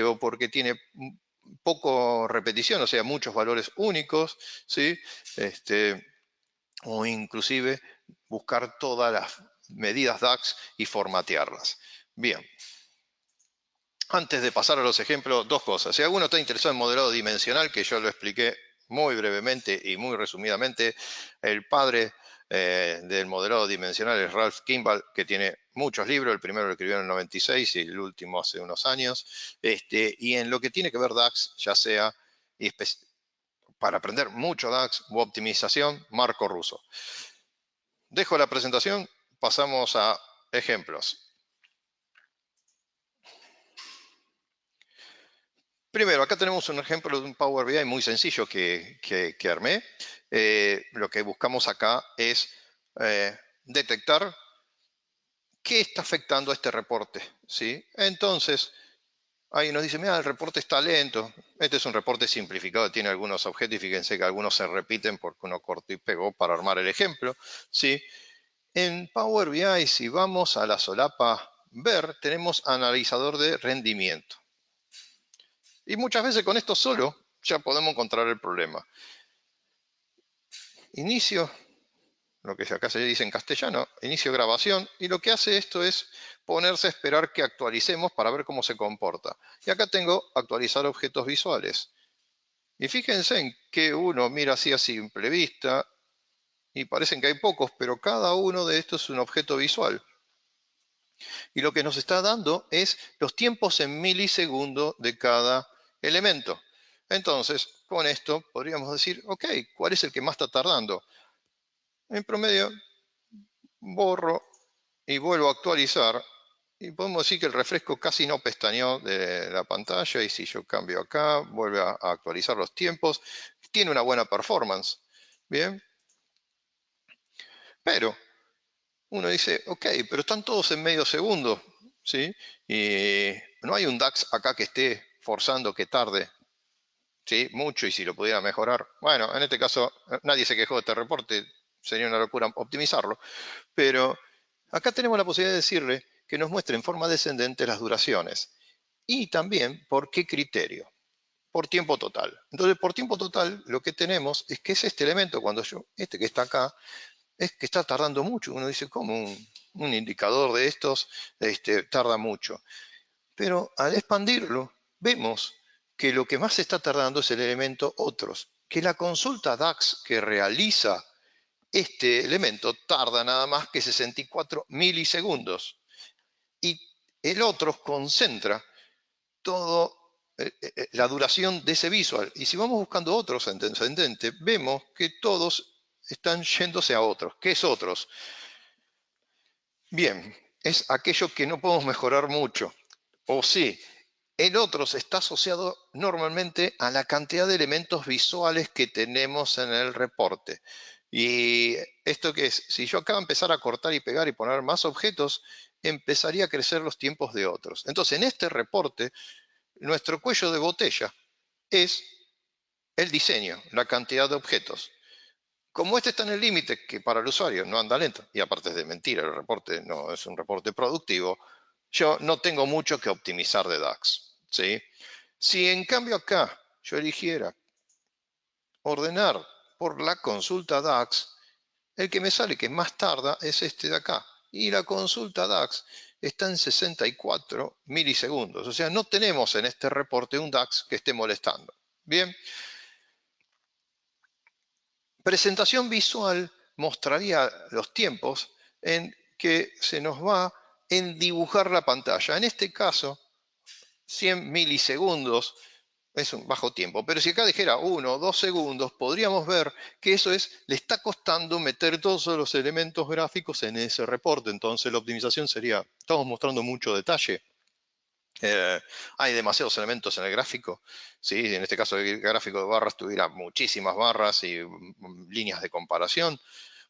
o porque tiene poco repetición, o sea, muchos valores únicos, ¿sí? O inclusive buscar todas las medidas DAX y formatearlas. Bien. Antes de pasar a los ejemplos, 2 cosas. Si alguno está interesado en modelado dimensional, que yo lo expliqué muy brevemente y muy resumidamente, el padre del modelado dimensional es Ralph Kimball, que tiene muchos libros, el primero lo escribió en el 96 y el último hace unos años, y en lo que tiene que ver DAX, ya sea para aprender mucho DAX u optimización, Marco Russo. Dejo la presentación, pasamos a ejemplos. Primero, acá tenemos un ejemplo de un Power BI muy sencillo que armé. Lo que buscamos acá es detectar qué está afectando a este reporte, ¿sí? Entonces, ahí nos dice, mira, el reporte está lento. Este es un reporte simplificado, tiene algunos objetos y fíjense que algunos se repiten porque uno cortó y pegó para armar el ejemplo, ¿sí? En Power BI, si vamos a la solapa ver, tenemos analizador de rendimiento. Y muchas veces con esto solo ya podemos encontrar el problema. Inicio, lo que acá se dice en castellano, inicio grabación, y lo que hace esto es ponerse a esperar que actualicemos para ver cómo se comporta. Y acá tengo actualizar objetos visuales. Y fíjense en que uno mira así a simple vista, y parecen que hay pocos, pero cada uno de estos es un objeto visual. Y lo que nos está dando es los tiempos en milisegundos de cada elemento. Entonces, con esto podríamos decir, ok, ¿cuál es el que más está tardando? En promedio, borro y vuelvo a actualizar. Y podemos decir que el refresco casi no pestañeó de la pantalla. Y si yo cambio acá, vuelve a actualizar los tiempos. Tiene una buena performance. Bien. Pero uno dice, ok, pero están todos en medio segundo. ¿Sí? Y no hay un DAX acá que esté forzando que tarde, ¿sí? Mucho, y si lo pudiera mejorar. Bueno, en este caso nadie se quejó de este reporte, sería una locura optimizarlo, pero acá tenemos la posibilidad de decirle que nos muestre en forma descendente las duraciones y también por qué criterio, por tiempo total. Entonces, por tiempo total, lo que tenemos es que es este elemento, cuando este que está acá, es que está tardando mucho. Uno dice, ¿cómo? un indicador de estos tarda mucho. Pero al expandirlo, vemos que lo que más está tardando es el elemento otros, que la consulta DAX que realiza este elemento tarda nada más que 64 milisegundos. Y el otros concentra toda la duración de ese visual. Y si vamos buscando otros en descendente, vemos que todos están yéndose a otros. ¿Qué es otros? Bien, es aquello que no podemos mejorar mucho. O sí, el otros está asociado normalmente a la cantidad de elementos visuales que tenemos en el reporte. ¿Y esto qué es? Si yo acá empezara a cortar y pegar y poner más objetos, empezaría a crecer los tiempos de otros. Entonces, en este reporte, nuestro cuello de botella es el diseño, la cantidad de objetos. Como este está en el límite, que para el usuario no anda lento, y aparte es de mentira, el reporte no es un reporte productivo, yo no tengo mucho que optimizar de DAX. ¿Sí? Si en cambio acá yo eligiera ordenar por la consulta DAX, el que me sale que más tarda es este de acá. Y la consulta DAX está en 64 milisegundos. O sea, no tenemos en este reporte un DAX que esté molestando. Bien. Presentación visual mostraría los tiempos en que se nos va en dibujar la pantalla. En este caso, 100 milisegundos es un bajo tiempo, pero si acá dijera 1 o 2 segundos, podríamos ver que eso le está costando meter todos los elementos gráficos en ese reporte. Entonces la optimización sería, estamos mostrando mucho detalle. Hay demasiados elementos en el gráfico. ¿Sí? En este caso el gráfico de barras tuviera muchísimas barras y líneas de comparación.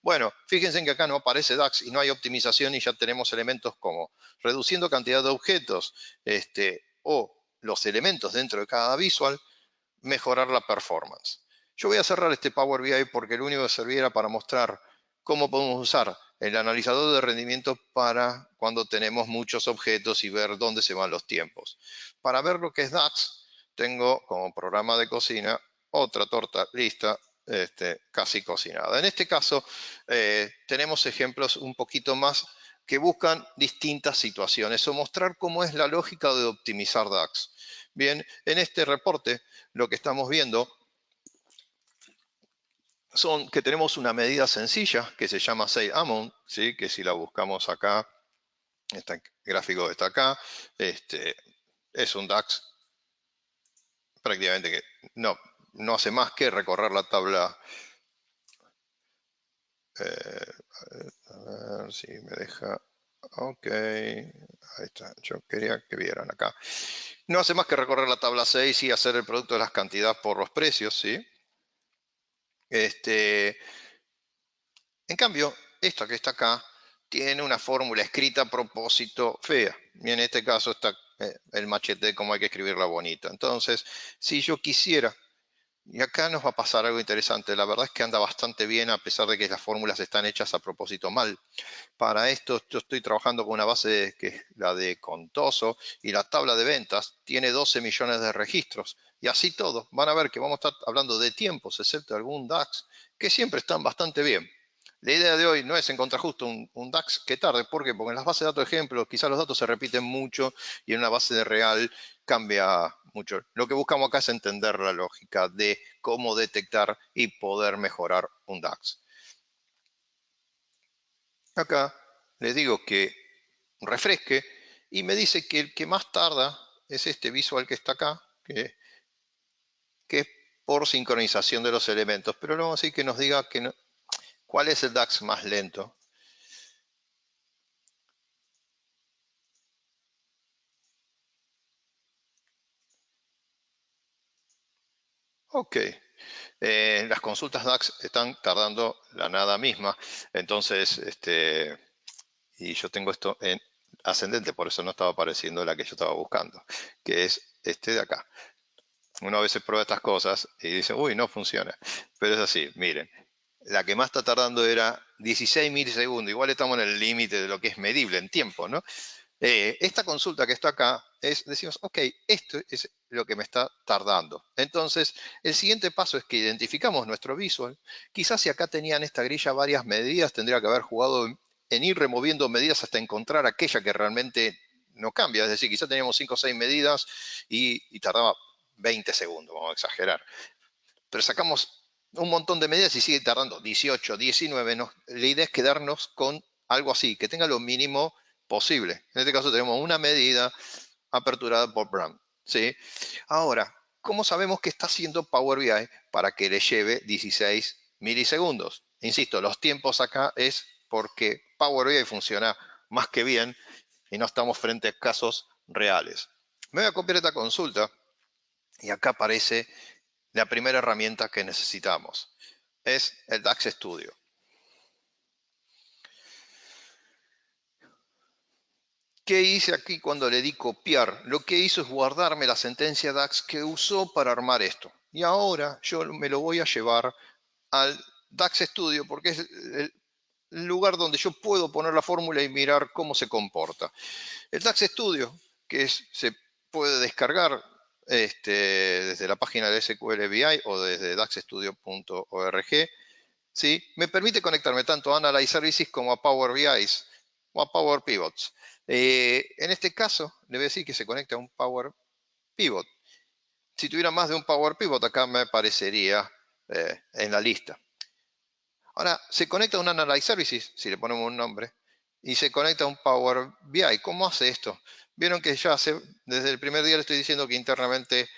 Bueno, fíjense en que acá no aparece DAX y no hay optimización y ya tenemos elementos como reduciendo cantidad de objetos o los elementos dentro de cada visual, mejorar la performance. Yo voy a cerrar este Power BI porque lo único que servirá para mostrar cómo podemos usar el analizador de rendimiento para cuando tenemos muchos objetos y ver dónde se van los tiempos. Para ver lo que es DAX, tengo como programa de cocina otra torta lista, casi cocinada. En este caso, tenemos ejemplos un poquito más que buscan distintas situaciones o mostrar cómo es la lógica de optimizar DAX. Bien, en este reporte lo que estamos viendo son que tenemos una medida sencilla que se llama Sale Amount, ¿sí? Que si la buscamos acá, este gráfico está acá, es un DAX prácticamente que no hace más que recorrer la tabla. A ver si me deja. Ok, ahí está. Yo quería que vieran acá. No hace más que recorrer la tabla 6 y hacer el producto de las cantidades por los precios, ¿sí? En cambio, esto que está acá tiene una fórmula escrita a propósito fea. Y en este caso está el machete de cómo hay que escribirla bonita. Entonces, si yo quisiera, y acá nos va a pasar algo interesante, la verdad es que anda bastante bien a pesar de que las fórmulas están hechas a propósito mal. Para esto yo estoy trabajando con una base que es la de Contoso y la tabla de ventas tiene 12 millones de registros. Y así todo, van a ver que vamos a estar hablando de tiempos, excepto algún DAX, que siempre están bastante bien. La idea de hoy no es encontrar justo un DAX que tarde. ¿Por qué? Porque en las bases de datos de ejemplo quizás los datos se repiten mucho y en una base de real cambia mucho. Lo que buscamos acá es entender la lógica de cómo detectar y poder mejorar un DAX. Acá le digo que refresque y me dice que el que más tarda es este visual que está acá, que es por sincronización de los elementos. Pero le vamos a decir que nos diga que no, cuál es el DAX más lento. Ok, las consultas DAX están tardando la nada misma. Entonces, y yo tengo esto en ascendente, por eso no estaba apareciendo la que yo estaba buscando, que es este de acá. Uno a veces prueba estas cosas y dice, uy, no funciona. Pero es así, miren, la que más está tardando era 16 milisegundos. Igual estamos en el límite de lo que es medible en tiempo, ¿no? Esta consulta que está acá decimos, ok, esto es lo que me está tardando. Entonces, el siguiente paso es que identificamos nuestro visual. Quizás si acá tenían esta grilla varias medidas, tendría que haber jugado en ir removiendo medidas hasta encontrar aquella que realmente no cambia. Es decir, quizá teníamos 5 o 6 medidas y tardaba 20 segundos, vamos a exagerar. Pero sacamos un montón de medidas y sigue tardando 18, 19. La idea es quedarnos con algo así, que tenga lo mínimo posible. En este caso tenemos una medida aperturada por Brown, ¿sí? Ahora, ¿cómo sabemos que está haciendo Power BI para que le lleve 16 milisegundos? Insisto, los tiempos acá es porque Power BI funciona más que bien y no estamos frente a casos reales. Me voy a copiar esta consulta y acá aparece la primera herramienta que necesitamos. Es el DAX Studio. ¿Qué hice aquí cuando le di copiar? Lo que hizo es guardarme la sentencia DAX que usó para armar esto. Y ahora yo me lo voy a llevar al DAX Studio porque es el lugar donde yo puedo poner la fórmula y mirar cómo se comporta. El DAX Studio, que se puede descargar desde la página de SQL BI o desde daxstudio.org, ¿sí? Me permite conectarme tanto a Analyze Services como a Power BI o a Power Pivots. En este caso, le voy a decir que se conecta a un Power Pivot. Si tuviera más de un Power Pivot, acá me aparecería en la lista. Ahora, se conecta a un Analyze Services, si le ponemos un nombre, y se conecta a un Power BI. ¿Cómo hace esto? Vieron que ya desde el primer día le estoy diciendo que internamente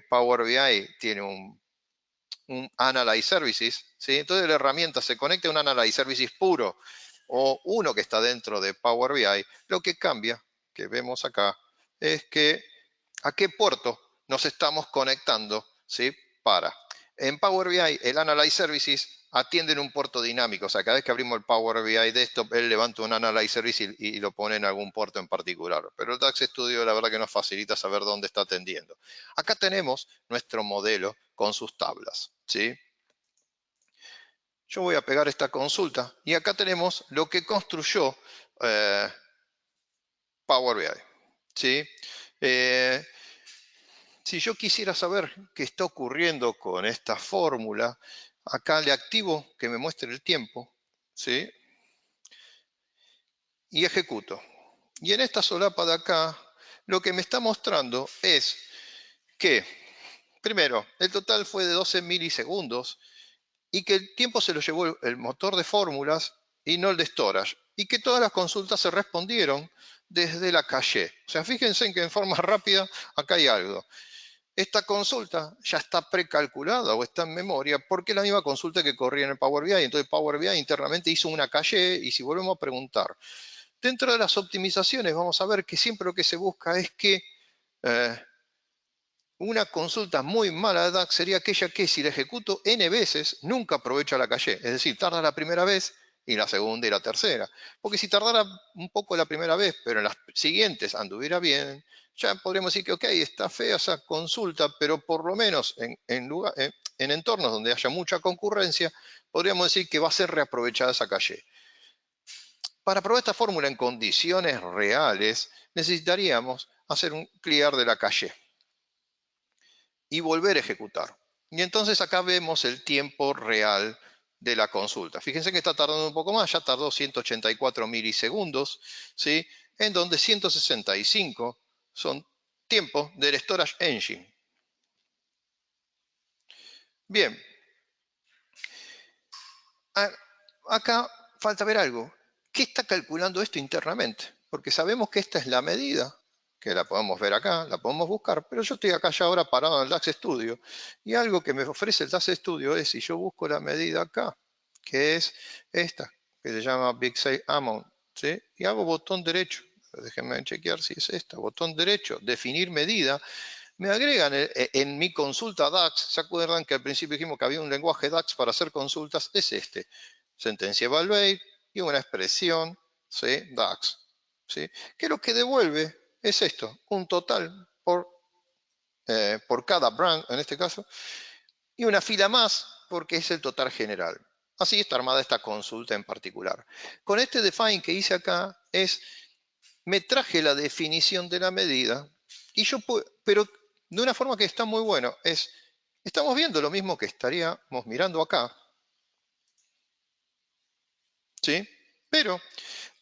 Power BI tiene un Analyze Services, ¿sí? Entonces la herramienta se conecta a un Analyze Services puro o uno que está dentro de Power BI. Lo que cambia, que vemos acá, es que a qué puerto nos estamos conectando, ¿sí? En Power BI, el Analyze Services atiende en un puerto dinámico. O sea, cada vez que abrimos el Power BI Desktop, él levanta un Analyze Service y lo pone en algún puerto en particular. Pero el DAX Studio, la verdad que nos facilita saber dónde está atendiendo. Acá tenemos nuestro modelo con sus tablas, ¿sí? Yo voy a pegar esta consulta y acá tenemos lo que construyó Power BI, ¿sí? Si yo quisiera saber qué está ocurriendo con esta fórmula, acá le activo que me muestre el tiempo, ¿sí? Y ejecuto. Y en esta solapa de acá, lo que me está mostrando es que, primero, el total fue de 12 milisegundos y que el tiempo se lo llevó el motor de fórmulas y no el de storage. Y que todas las consultas se respondieron desde la caché. O sea, fíjense en que en forma rápida acá hay algo. Esta consulta ya está precalculada o está en memoria porque es la misma consulta que corría en el Power BI. Entonces Power BI internamente hizo una caché y si volvemos a preguntar, dentro de las optimizaciones vamos a ver que siempre lo que se busca es que una consulta muy mala de DAX sería aquella que si la ejecuto n veces nunca aprovecha la caché. Es decir, tarda la primera vez y la segunda y la tercera. Porque si tardara un poco la primera vez, pero en las siguientes anduviera bien, ya podríamos decir que, ok, está fea esa consulta, pero por lo menos en entornos donde haya mucha concurrencia, podríamos decir que va a ser reaprovechada esa caché. Para probar esta fórmula en condiciones reales, necesitaríamos hacer un clear de la caché y volver a ejecutar. Y entonces acá vemos el tiempo real de la consulta. Fíjense que está tardando un poco más, ya tardó 184 milisegundos, ¿sí? En donde 165 son tiempos del Storage Engine. Bien. Acá falta ver algo. ¿Qué está calculando esto internamente? Porque sabemos que esta es la medida, que la podemos ver acá, la podemos buscar, pero yo estoy acá ya ahora parado en el DAX Studio. Y algo que me ofrece el DAX Studio es si yo busco la medida acá, que es esta, que se llama Big Say Amount, ¿sí? Y hago botón derecho. Déjenme chequear si es esta. Botón derecho, definir medida. Me agregan en mi consulta DAX, ¿se acuerdan que al principio dijimos que había un lenguaje DAX para hacer consultas? Es este. Sentencia evaluate y una expresión, ¿sí? DAX, ¿sí? Que lo que devuelve es esto, un total por cada brand, en este caso, y una fila más porque es el total general. Así está armada esta consulta en particular. Con este define que hice acá me traje la definición de la medida y yo puedo, pero de una forma que está muy bueno, estamos viendo lo mismo que estaríamos mirando acá, ¿sí? Pero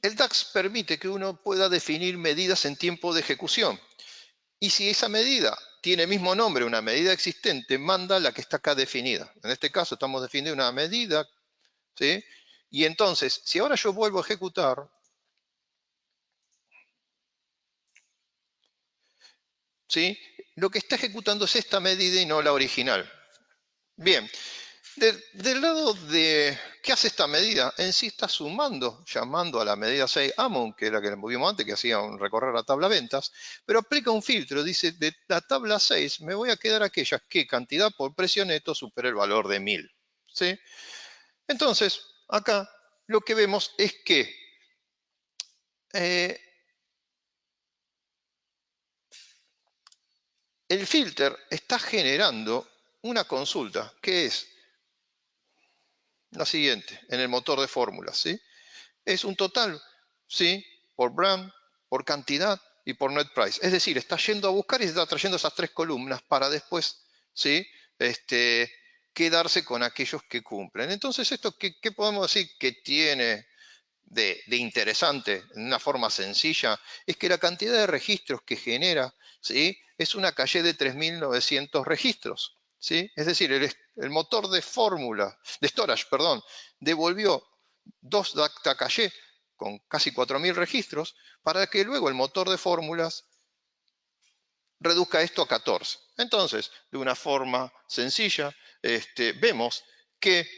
el DAX permite que uno pueda definir medidas en tiempo de ejecución. Y si esa medida tiene el mismo nombre, una medida existente, manda la que está acá definida. En este caso estamos definiendo una medida, ¿sí? Y entonces, si ahora yo vuelvo a ejecutar, ¿sí? Lo que está ejecutando es esta medida y no la original. Bien, del lado de qué hace esta medida, en sí está sumando, llamando a la medida 6 AMON, que era la que vimos antes, que hacía recorrer la tabla ventas, pero aplica un filtro, dice, de la tabla 6 me voy a quedar aquellas que cantidad por precio neto supera el valor de 1000. ¿Sí? Entonces, acá lo que vemos es que eh, el filter está generando una consulta, que es la siguiente, en el motor de fórmulas, ¿sí? Es un total, ¿sí? Por brand, por cantidad y por net price. Es decir, está yendo a buscar y está trayendo esas tres columnas para después, ¿sí? Quedarse con aquellos que cumplen. Entonces, ¿esto qué podemos decir que tiene de interesante, en una forma sencilla? Es que la cantidad de registros que genera, ¿sí? Es una calle de 3.900 registros, ¿sí? Es decir, el motor de fórmula, de storage, perdón, devolvió dos data caché con casi 4.000 registros para que luego el motor de fórmulas reduzca esto a 14. Entonces, de una forma sencilla, vemos que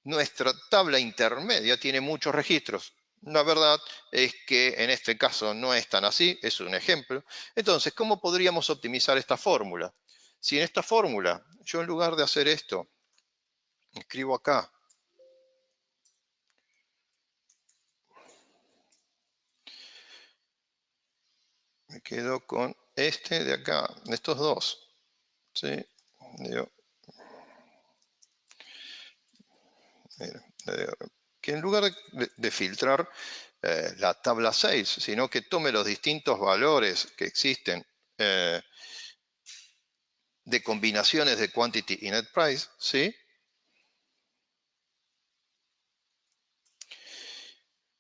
nuestra tabla intermedia tiene muchos registros. La verdad es que en este caso no es tan así, es un ejemplo. Entonces, ¿cómo podríamos optimizar esta fórmula? Si en esta fórmula, yo en lugar de hacer esto, escribo acá, me quedo con este de acá, estos dos. ¿Sí? Digo, que en lugar de filtrar la tabla 6, sino que tome los distintos valores que existen de combinaciones de quantity y net price, ¿sí?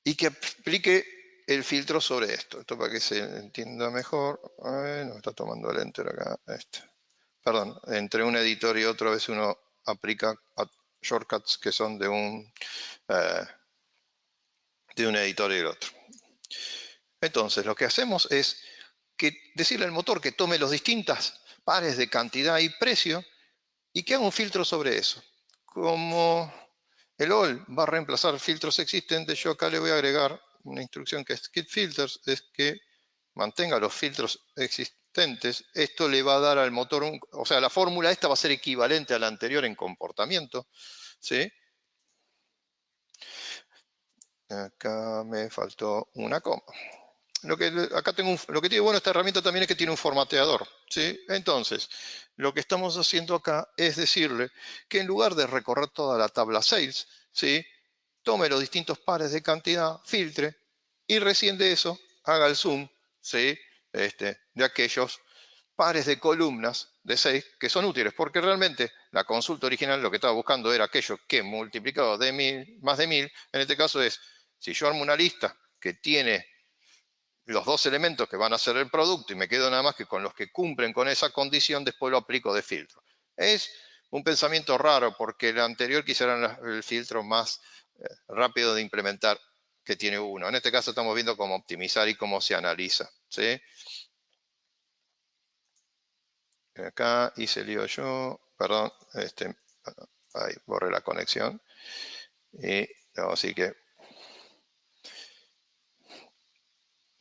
Y que aplique el filtro sobre esto. Esto para que se entienda mejor. No me está tomando el enter acá. Perdón, entre un editor y otro a veces uno aplica shortcuts que son de un editor y el otro. Entonces, lo que hacemos es decirle al motor que tome los distintos pares de cantidad y precio y que haga un filtro sobre eso. Como el all va a reemplazar filtros existentes, yo acá le voy a agregar una instrucción que es skip filters, es que mantenga los filtros existentes. Esto le va a dar al motor, o sea, la fórmula esta va a ser equivalente a la anterior en comportamiento, ¿sí? Acá me faltó una coma. Lo que tiene bueno esta herramienta también es que tiene un formateador, ¿sí? Entonces, lo que estamos haciendo acá es decirle que en lugar de recorrer toda la tabla sales, ¿sí? Tome los distintos pares de cantidad, filtre y recién de eso haga el zoom, ¿sí? De aquellos pares de columnas de 6 que son útiles, porque realmente la consulta original lo que estaba buscando era aquello que multiplicado de 1000, más de 1000, en este caso es, si yo armo una lista que tiene los dos elementos que van a ser el producto y me quedo nada más que con los que cumplen con esa condición, después lo aplico de filtro. Es un pensamiento raro porque el anterior quizá era el filtro más rápido de implementar que tiene uno. En este caso estamos viendo cómo optimizar y cómo se analiza, ¿sí? Acá hice lío yo, perdón, ahí borré la conexión. Y así que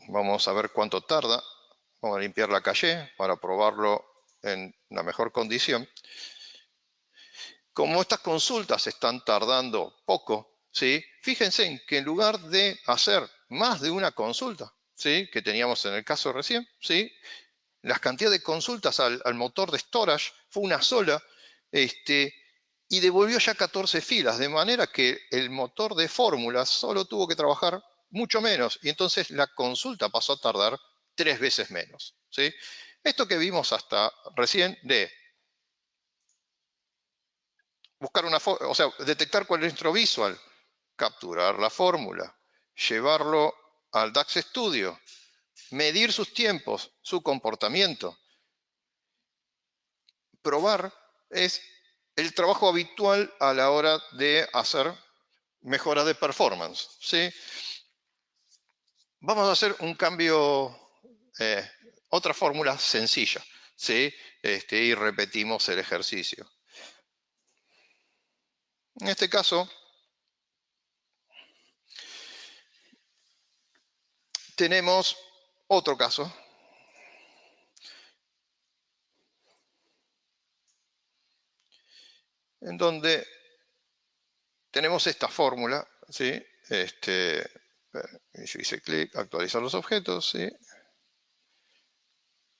vamos a ver cuánto tarda. Vamos a limpiar la calle para probarlo en la mejor condición. Como estas consultas están tardando poco, ¿sí? Fíjense en que en lugar de hacer más de una consulta, ¿sí? Que teníamos en el caso recién, ¿sí? La cantidad de consultas al motor de storage fue una sola, y devolvió ya 14 filas, de manera que el motor de fórmulas solo tuvo que trabajar mucho menos, y entonces la consulta pasó a tardar 3 veces menos, ¿sí? Esto que vimos hasta recién de buscar o sea, detectar cuál es nuestro visual, capturar la fórmula, llevarlo al DAX Studio, medir sus tiempos, su comportamiento. Probar es el trabajo habitual a la hora de hacer mejoras de performance, ¿sí? Vamos a hacer un cambio, otra fórmula sencilla, ¿sí? Y repetimos el ejercicio. En este caso, tenemos otro caso en donde tenemos esta fórmula, ¿sí? Yo hice clic, actualizar los objetos, ¿sí?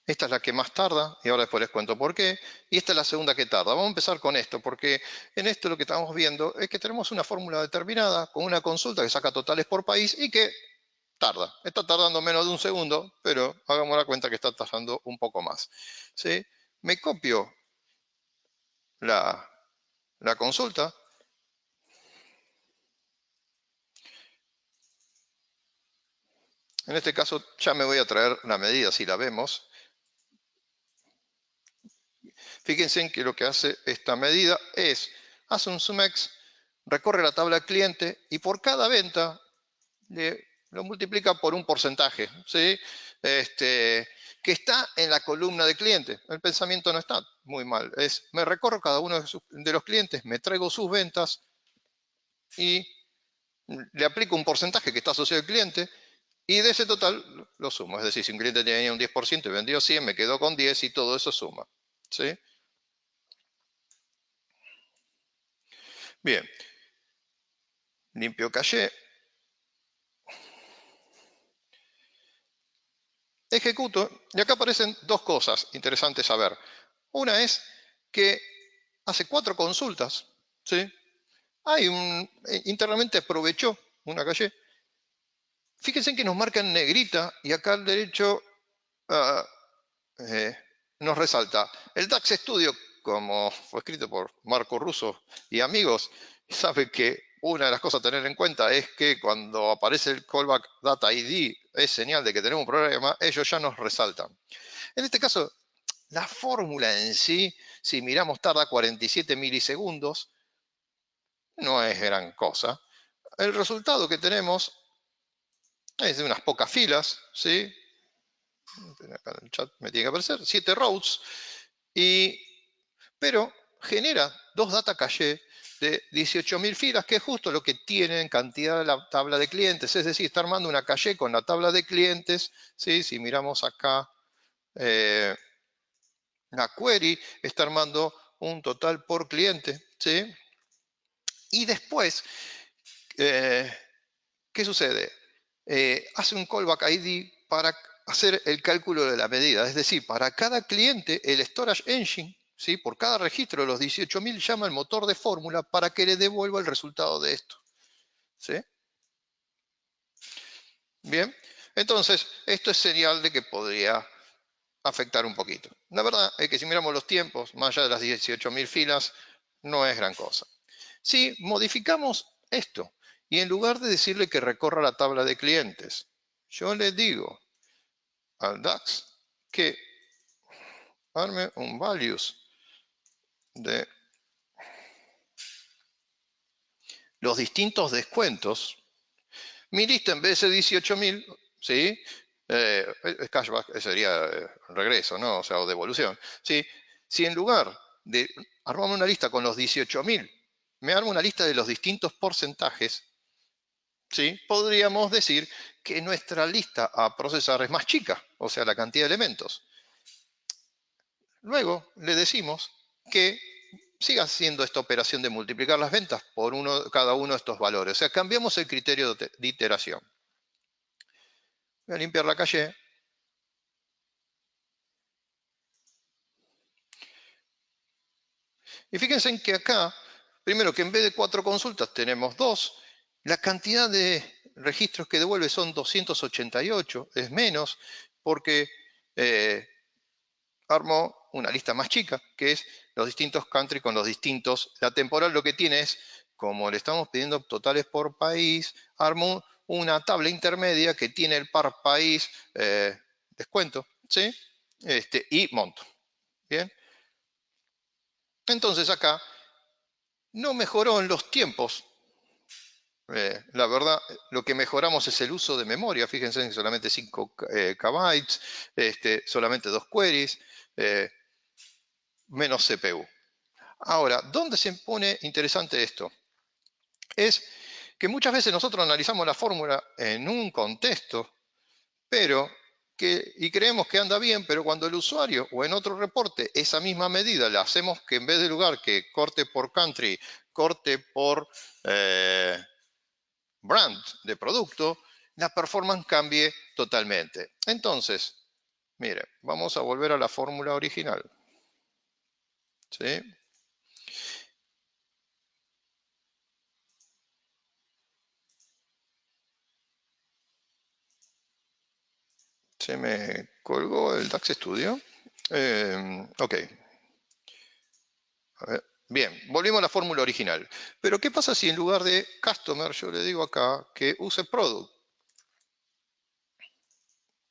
Esta es la que más tarda, y ahora después les cuento por qué. Y esta es la segunda que tarda. Vamos a empezar con esto, porque en esto lo que estamos viendo es que tenemos una fórmula determinada con una consulta que saca totales por país y que tarda. Está tardando menos de un segundo, pero hagamos la cuenta que está tardando un poco más, ¿sí? Me copio la consulta. En este caso ya me voy a traer la medida, si la vemos. Fíjense en que lo que hace esta medida es, hace un sumex, recorre la tabla cliente y por cada venta lo multiplica por un porcentaje, ¿sí? Que está en la columna de cliente. El pensamiento no está muy mal. Me recorro cada uno de los clientes, me traigo sus ventas y le aplico un porcentaje que está asociado al cliente y de ese total lo sumo. Es decir, si un cliente tenía un 10% y vendió 100, me quedo con 10 y todo eso suma, ¿sí? Bien, limpio caché, ejecuto y acá aparecen dos cosas interesantes a ver. Una es que hace 4 consultas, ¿sí? Internamente aprovechó una calle. Fíjense en que nos marca en negrita y acá al derecho nos resalta. El DAX Studio, como fue escrito por Marco Russo y amigos, sabe que una de las cosas a tener en cuenta es que cuando aparece el callback data ID es señal de que tenemos un problema, ellos ya nos resaltan. En este caso, la fórmula en sí, si miramos, tarda 47 milisegundos, no es gran cosa. El resultado que tenemos es de unas pocas filas, ¿sí? Acá en el chat me tiene que aparecer, 7 rows, pero genera 2 data caché de 18.000 filas, que es justo lo que tiene en cantidad de la tabla de clientes, es decir, está armando una caché con la tabla de clientes, ¿sí? Si miramos acá la query, está armando un total por cliente, ¿sí? Y después, ¿qué sucede? Hace un callback ID para hacer el cálculo de la medida. Es decir, para cada cliente, el Storage Engine, ¿sí? Por cada registro de los 18.000, llama al motor de fórmula para que le devuelva el resultado de esto, ¿sí? Bien, entonces, esto es señal de que podría afectar un poquito. La verdad es que si miramos los tiempos, más allá de las 18.000 filas, no es gran cosa. Si modificamos esto y en lugar de decirle que recorra la tabla de clientes, yo le digo al DAX que arme un values de los distintos descuentos, mi lista en vez de 18.000, ¿sí? Cashback sería regreso, ¿no? O sea, o devolución, ¿sí? Si en lugar de armarme una lista con los 18.000, me armo una lista de los distintos porcentajes, ¿sí? Podríamos decir que nuestra lista a procesar es más chica, o sea, la cantidad de elementos. Luego le decimos que siga haciendo esta operación de multiplicar las ventas por cada uno de estos valores. O sea, cambiamos el criterio de iteración. Voy a limpiar la calle. Y fíjense en que acá, primero que en vez de 4 consultas tenemos 2. La cantidad de registros que devuelve son 288, es menos, porque armo una lista más chica, que es los distintos country con los distintos. La temporal lo que tiene es como le estamos pidiendo totales por país, armo una tabla intermedia que tiene el par país, descuento, ¿sí? Y monto. Bien. Entonces acá no mejoró en los tiempos. La verdad, lo que mejoramos es el uso de memoria. Fíjense en solamente 5 KB, solamente 2 queries, menos CPU. Ahora, ¿dónde se pone interesante esto? Es que muchas veces nosotros analizamos la fórmula en un contexto, y creemos que anda bien, pero cuando el usuario o en otro reporte esa misma medida la hacemos que en vez de lugar que corte por country, corte por brand de producto, la performance cambie totalmente. Entonces, mire, vamos a volver a la fórmula original. ¿Sí? Se me colgó el DAX Studio. Ok. A ver. Bien, volvimos a la fórmula original. Pero ¿qué pasa si en lugar de customer yo le digo acá que use product?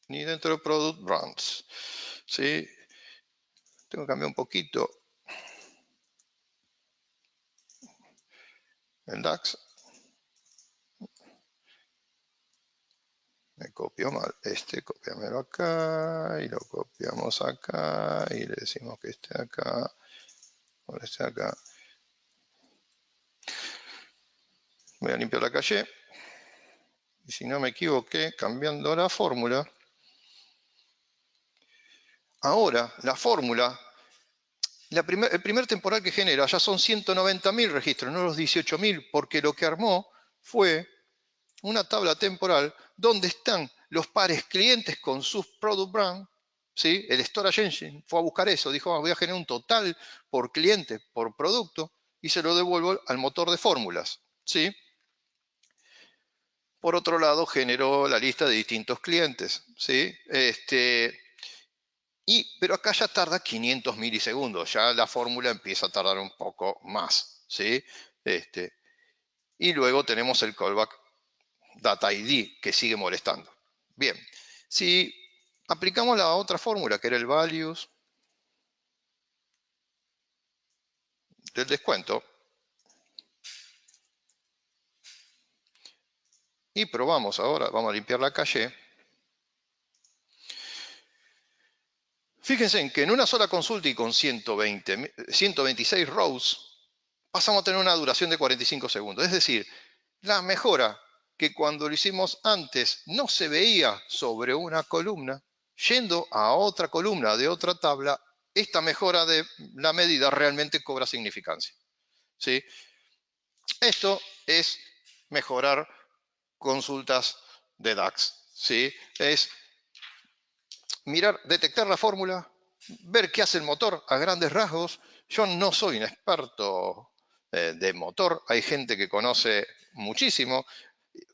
Ni dentro de product brands. ¿Sí? Tengo que cambiar un poquito el DAX. Me copió mal. Copiamelo acá y lo copiamos acá y le decimos que esté acá. O esté acá. Voy a limpiar la calle. Y si no me equivoqué, cambiando la fórmula. Ahora, la fórmula, el primer temporal que genera ya son 190.000 registros, no los 18.000, porque lo que armó fue una tabla temporal donde están los pares clientes con sus product brand, ¿sí? El Storage Engine fue a buscar eso, dijo, voy a generar un total por cliente, por producto, y se lo devuelvo al motor de fórmulas, ¿sí? Por otro lado, generó la lista de distintos clientes, ¿sí? Pero acá ya tarda 500 milisegundos, ya la fórmula empieza a tardar un poco más, ¿sí? Y luego tenemos el callback data ID que sigue molestando. Bien, si aplicamos la otra fórmula que era el values del descuento y probamos ahora, vamos a limpiar la calle. Fíjense en que en una sola consulta y con 126 rows pasamos a tener una duración de 45 segundos. Es decir, la mejora que cuando lo hicimos antes no se veía sobre una columna, yendo a otra columna de otra tabla, esta mejora de la medida realmente cobra significancia. ¿Sí? Esto es mejorar consultas de DAX. ¿Sí? Es mirar, detectar la fórmula, ver qué hace el motor a grandes rasgos. Yo no soy un experto de motor, hay gente que conoce muchísimo.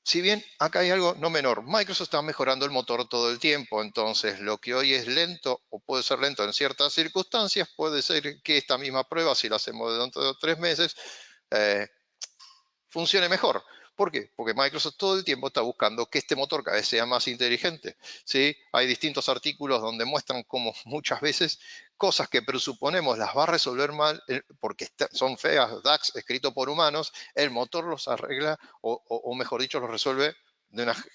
Si bien acá hay algo no menor, Microsoft está mejorando el motor todo el tiempo, entonces lo que hoy es lento o puede ser lento en ciertas circunstancias, puede ser que esta misma prueba, si la hacemos dentro de 3 meses, funcione mejor. ¿Por qué? Porque Microsoft todo el tiempo está buscando que este motor cada vez sea más inteligente. ¿Sí? Hay distintos artículos donde muestran cómo muchas veces cosas que presuponemos las va a resolver mal porque son feas, DAX escrito por humanos, el motor los arregla o mejor dicho los resuelve de una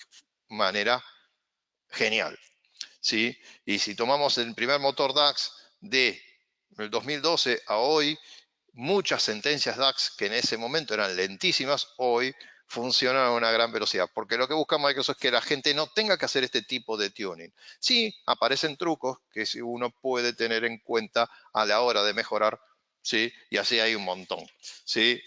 manera genial. ¿Sí? Y si tomamos el primer motor DAX de el 2012 a hoy, muchas sentencias DAX que en ese momento eran lentísimas, hoy funcionan a una gran velocidad, porque lo que busca Microsoft es que la gente no tenga que hacer este tipo de tuning. Sí, aparecen trucos que uno puede tener en cuenta a la hora de mejorar, ¿sí? Y así hay un montón, ¿sí?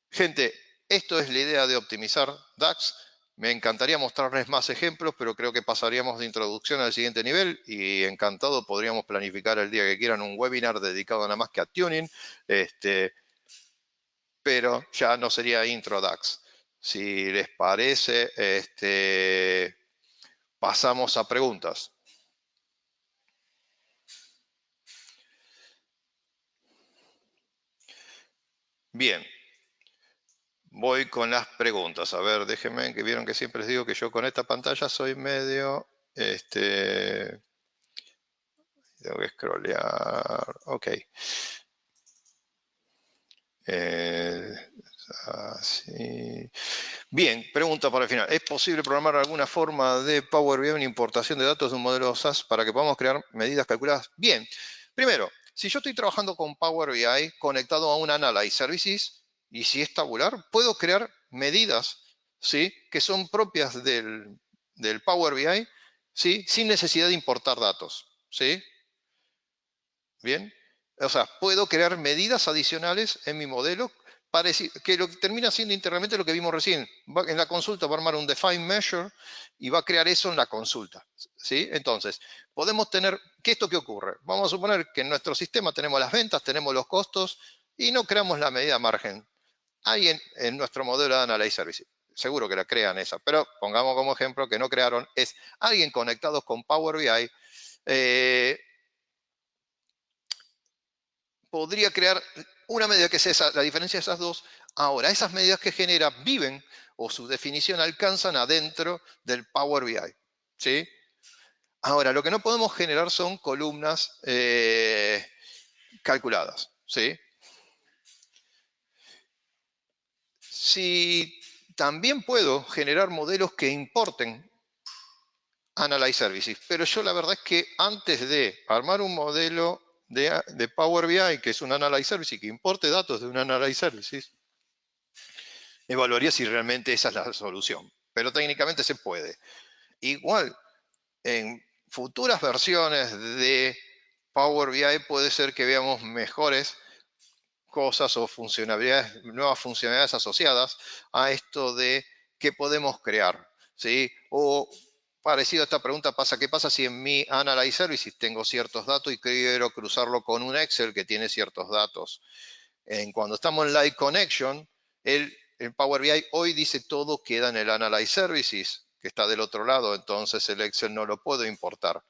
Gente, esto es la idea de optimizar DAX. Me encantaría mostrarles más ejemplos, pero creo que pasaríamos de introducción al siguiente nivel y encantado podríamos planificar el día que quieran un webinar dedicado nada más que a tuning, pero ya no sería intro DAX. Si les parece, pasamos a preguntas. Bien, voy con las preguntas. A ver, déjenme, que vieron que siempre les digo que yo con esta pantalla soy medio, tengo que scrollear, ok. Eh, así. Bien, pregunta para el final. ¿Es posible programar alguna forma de Power BI una importación de datos de un modelo SAS para que podamos crear medidas calculadas? Bien, primero, si yo estoy trabajando con Power BI conectado a un Analyze Services y si es tabular, puedo crear medidas, ¿sí?, que son propias del Power BI, ¿sí?, sin necesidad de importar datos, ¿sí? Bien, o sea, puedo crear medidas adicionales en mi modelo que lo que termina siendo internamente lo que vimos recién. En la consulta va a armar un define measure y va a crear eso en la consulta. ¿Sí? Entonces, podemos tener, ¿qué esto qué ocurre? Vamos a suponer que en nuestro sistema tenemos las ventas, tenemos los costos y no creamos la medida margen. Hay en nuestro modelo de Analyze Service. Seguro que la crean esa, pero pongamos como ejemplo que no crearon, es alguien conectado con Power BI. Podría crear una medida que sea esa, la diferencia de esas dos. Ahora, esas medidas que genera viven o su definición alcanzan adentro del Power BI. ¿Sí? Ahora, lo que no podemos generar son columnas calculadas. ¿Sí? Si también puedo generar modelos que importen Analyze Services, pero yo la verdad es que antes de armar un modelo de Power BI, que es un Analyze Service y que importe datos de un Analyze Services, evaluaría si realmente esa es la solución. Pero técnicamente se puede. Igual, en futuras versiones de Power BI puede ser que veamos mejores cosas o funcionalidades, nuevas funcionalidades asociadas a esto de qué podemos crear. ¿Sí? O parecido a esta pregunta pasa, ¿qué pasa si en mi Analyze Services tengo ciertos datos y quiero cruzarlo con un Excel que tiene ciertos datos? Cuando estamos en Live Connection, el Power BI hoy dice todo queda en el Analyze Services, que está del otro lado, entonces el Excel no lo puedo importar.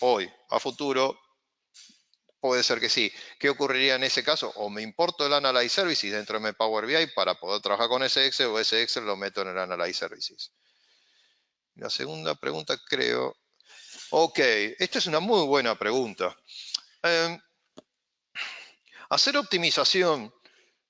Hoy, a futuro, puede ser que sí. ¿Qué ocurriría en ese caso? O me importo el Analyze Services dentro de mi Power BI para poder trabajar con ese Excel, o ese Excel lo meto en el Analyze Services. La segunda pregunta creo... Ok, esta es una muy buena pregunta. Hacer optimización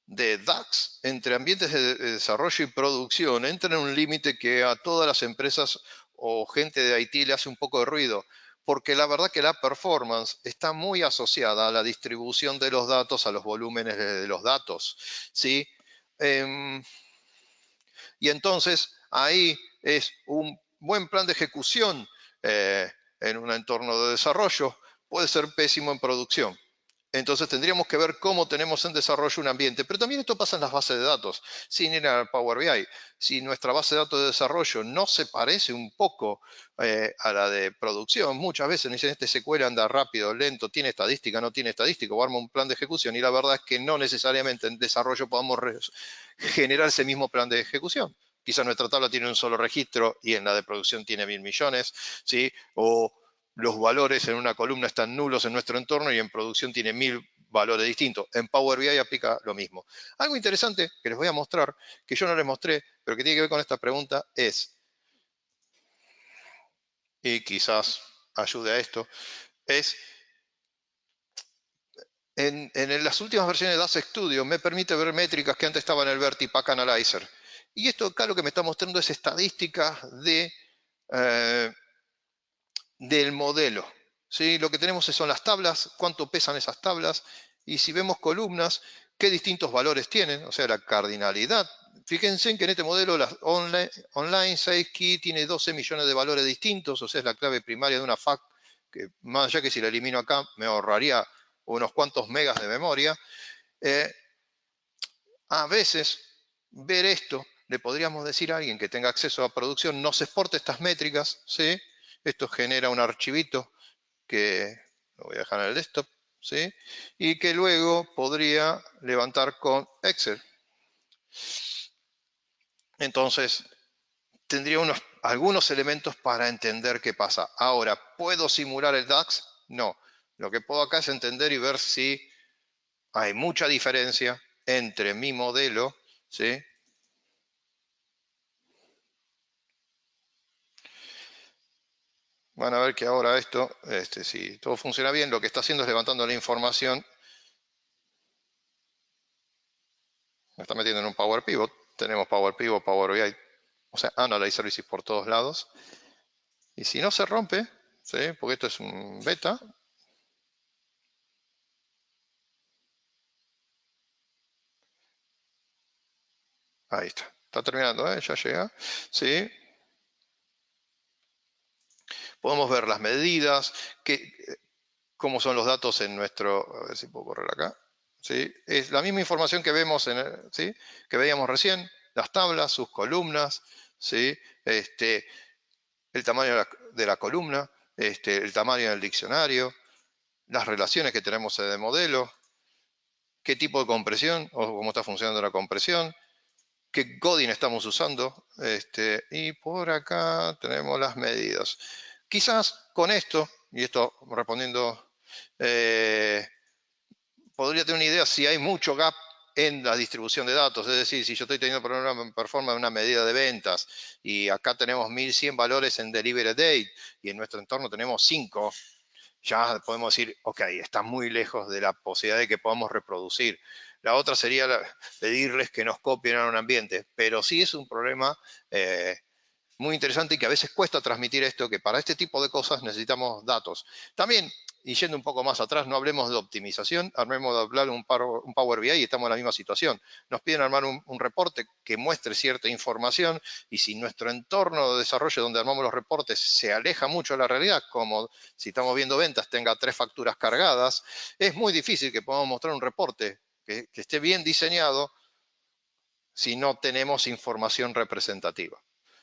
de DAX entre ambientes de desarrollo y producción entra en un límite que a todas las empresas o gente de IT le hace un poco de ruido, porque la verdad que la performance está muy asociada a la distribución de los datos, a los volúmenes de los datos, ¿sí? Y entonces ahí es un buen plan de ejecución en un entorno de desarrollo, puede ser pésimo en producción. Entonces tendríamos que ver cómo tenemos en desarrollo un ambiente. Pero también esto pasa en las bases de datos, sin ir a Power BI. Si nuestra base de datos de desarrollo no se parece un poco a la de producción, muchas veces nos dicen, este SQL anda rápido, lento, tiene estadística, no tiene estadística, o arma un plan de ejecución, y la verdad es que no necesariamente en desarrollo podamos generar ese mismo plan de ejecución. Quizá nuestra tabla tiene un solo registro y en la de producción tiene 1000 millones, ¿sí? O los valores en una columna están nulos en nuestro entorno y en producción tiene 1000 valores distintos. En Power BI aplica lo mismo. Algo interesante que les voy a mostrar, que yo no les mostré, pero que tiene que ver con esta pregunta es, y quizás ayude a esto, es en las últimas versiones de DAX Studio me permite ver métricas que antes estaban en el Vertipack Analyzer. Y esto acá lo que me está mostrando es estadísticas del modelo. ¿Sí? Lo que tenemos son las tablas, cuánto pesan esas tablas, y si vemos columnas, qué distintos valores tienen, o sea, la cardinalidad. Fíjense en que en este modelo la online 6 key tiene 12 millones de valores distintos, o sea, es la clave primaria de una FAQ, que más allá que si la elimino acá me ahorraría unos cuantos megas de memoria. A veces ver esto, le podríamos decir a alguien que tenga acceso a producción, no se exporte estas métricas, ¿sí? Esto genera un archivito que lo voy a dejar en el desktop, ¿sí? Y que luego podría levantar con Excel. Entonces, tendría algunos elementos para entender qué pasa. Ahora, ¿puedo simular el DAX? No. Lo que puedo acá es entender y ver si hay mucha diferencia entre mi modelo, ¿sí? van a ver que ahora esto, si todo funciona bien, lo que está haciendo es levantando la información. Me está metiendo en un Power Pivot. Tenemos Power Pivot, Power BI, o sea, Analyze Services por todos lados. Y si no se rompe, ¿sí? Porque esto es un beta, ahí está. Está terminando, ¿eh? Ya llega. ¿Sí? Podemos ver las medidas, cómo son los datos en nuestro... A ver si puedo correr acá. ¿Sí? Es la misma información que vemos ¿sí? Que veíamos recién, las tablas, sus columnas, ¿sí? El tamaño de la columna, el tamaño del diccionario, las relaciones que tenemos en el modelo, qué tipo de compresión o cómo está funcionando la compresión, qué coding estamos usando, y por acá tenemos las medidas. Quizás con esto, y esto respondiendo, podría tener una idea si hay mucho gap en la distribución de datos, es decir, si yo estoy teniendo problemas en performance de una medida de ventas y acá tenemos 1100 valores en delivery date y en nuestro entorno tenemos 5, ya podemos decir, ok, está muy lejos de la posibilidad de que podamos reproducir. La otra sería pedirles que nos copien a un ambiente, pero sí es un problema muy interesante y que a veces cuesta transmitir esto, que para este tipo de cosas necesitamos datos. También, y yendo un poco más atrás, no hablemos de optimización, armemos de hablar un Power BI y estamos en la misma situación. Nos piden armar un reporte que muestre cierta información y si nuestro entorno de desarrollo donde armamos los reportes se aleja mucho de la realidad, como si estamos viendo ventas, tenga 3 facturas cargadas, es muy difícil que podamos mostrar un reporte que esté bien diseñado si no tenemos información representativa.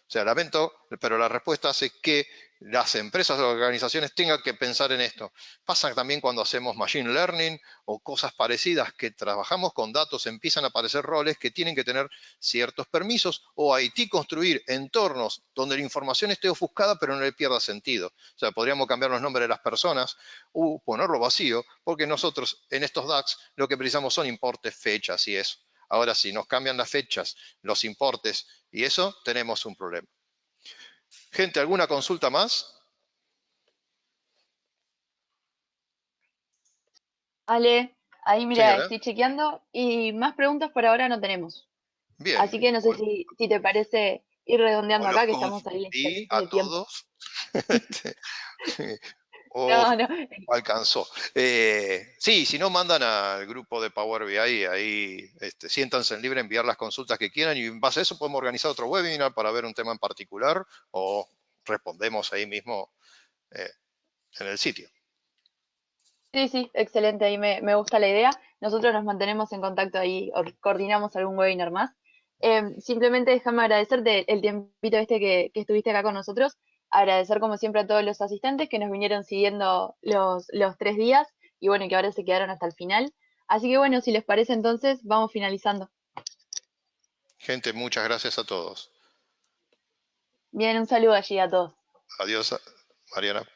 O sea, lamento, pero la respuesta hace que las empresas o organizaciones tengan que pensar en esto. Pasa también cuando hacemos machine learning o cosas parecidas, que trabajamos con datos, empiezan a aparecer roles que tienen que tener ciertos permisos o IT construir entornos donde la información esté ofuscada pero no le pierda sentido. O sea, podríamos cambiar los nombres de las personas o ponerlo vacío, porque nosotros en estos DAX lo que precisamos son importes, fechas y eso. Ahora, si nos cambian las fechas, los importes y eso, tenemos un problema. Gente, ¿alguna consulta más? Ale, ahí Sí, mira, ¿verdad? estoy chequeando y más preguntas por ahora no tenemos. Bien. Así que no sé Bueno, si te parece ir o redondeando los acá, que estamos ahí confundí extendidos a de tiempo. todos. Este, o No, no. alcanzó. Sí, si no, mandan al grupo de Power BI, ahí siéntanse en libre a enviar las consultas que quieran y en base a eso podemos organizar otro webinar para ver un tema en particular o respondemos ahí mismo eh, en el sitio. Sí, sí, excelente, ahí me gusta la idea. Nosotros nos mantenemos en contacto ahí, o coordinamos algún webinar más. Simplemente déjame agradecerte el tiempito este que estuviste acá con nosotros. Agradecer como siempre a todos los asistentes que nos vinieron siguiendo los 3 días y bueno, que ahora se quedaron hasta el final. Así que bueno, si les parece entonces, vamos finalizando. Gente, muchas gracias a todos. Bien, un saludo allí a todos. Adiós, Mariana.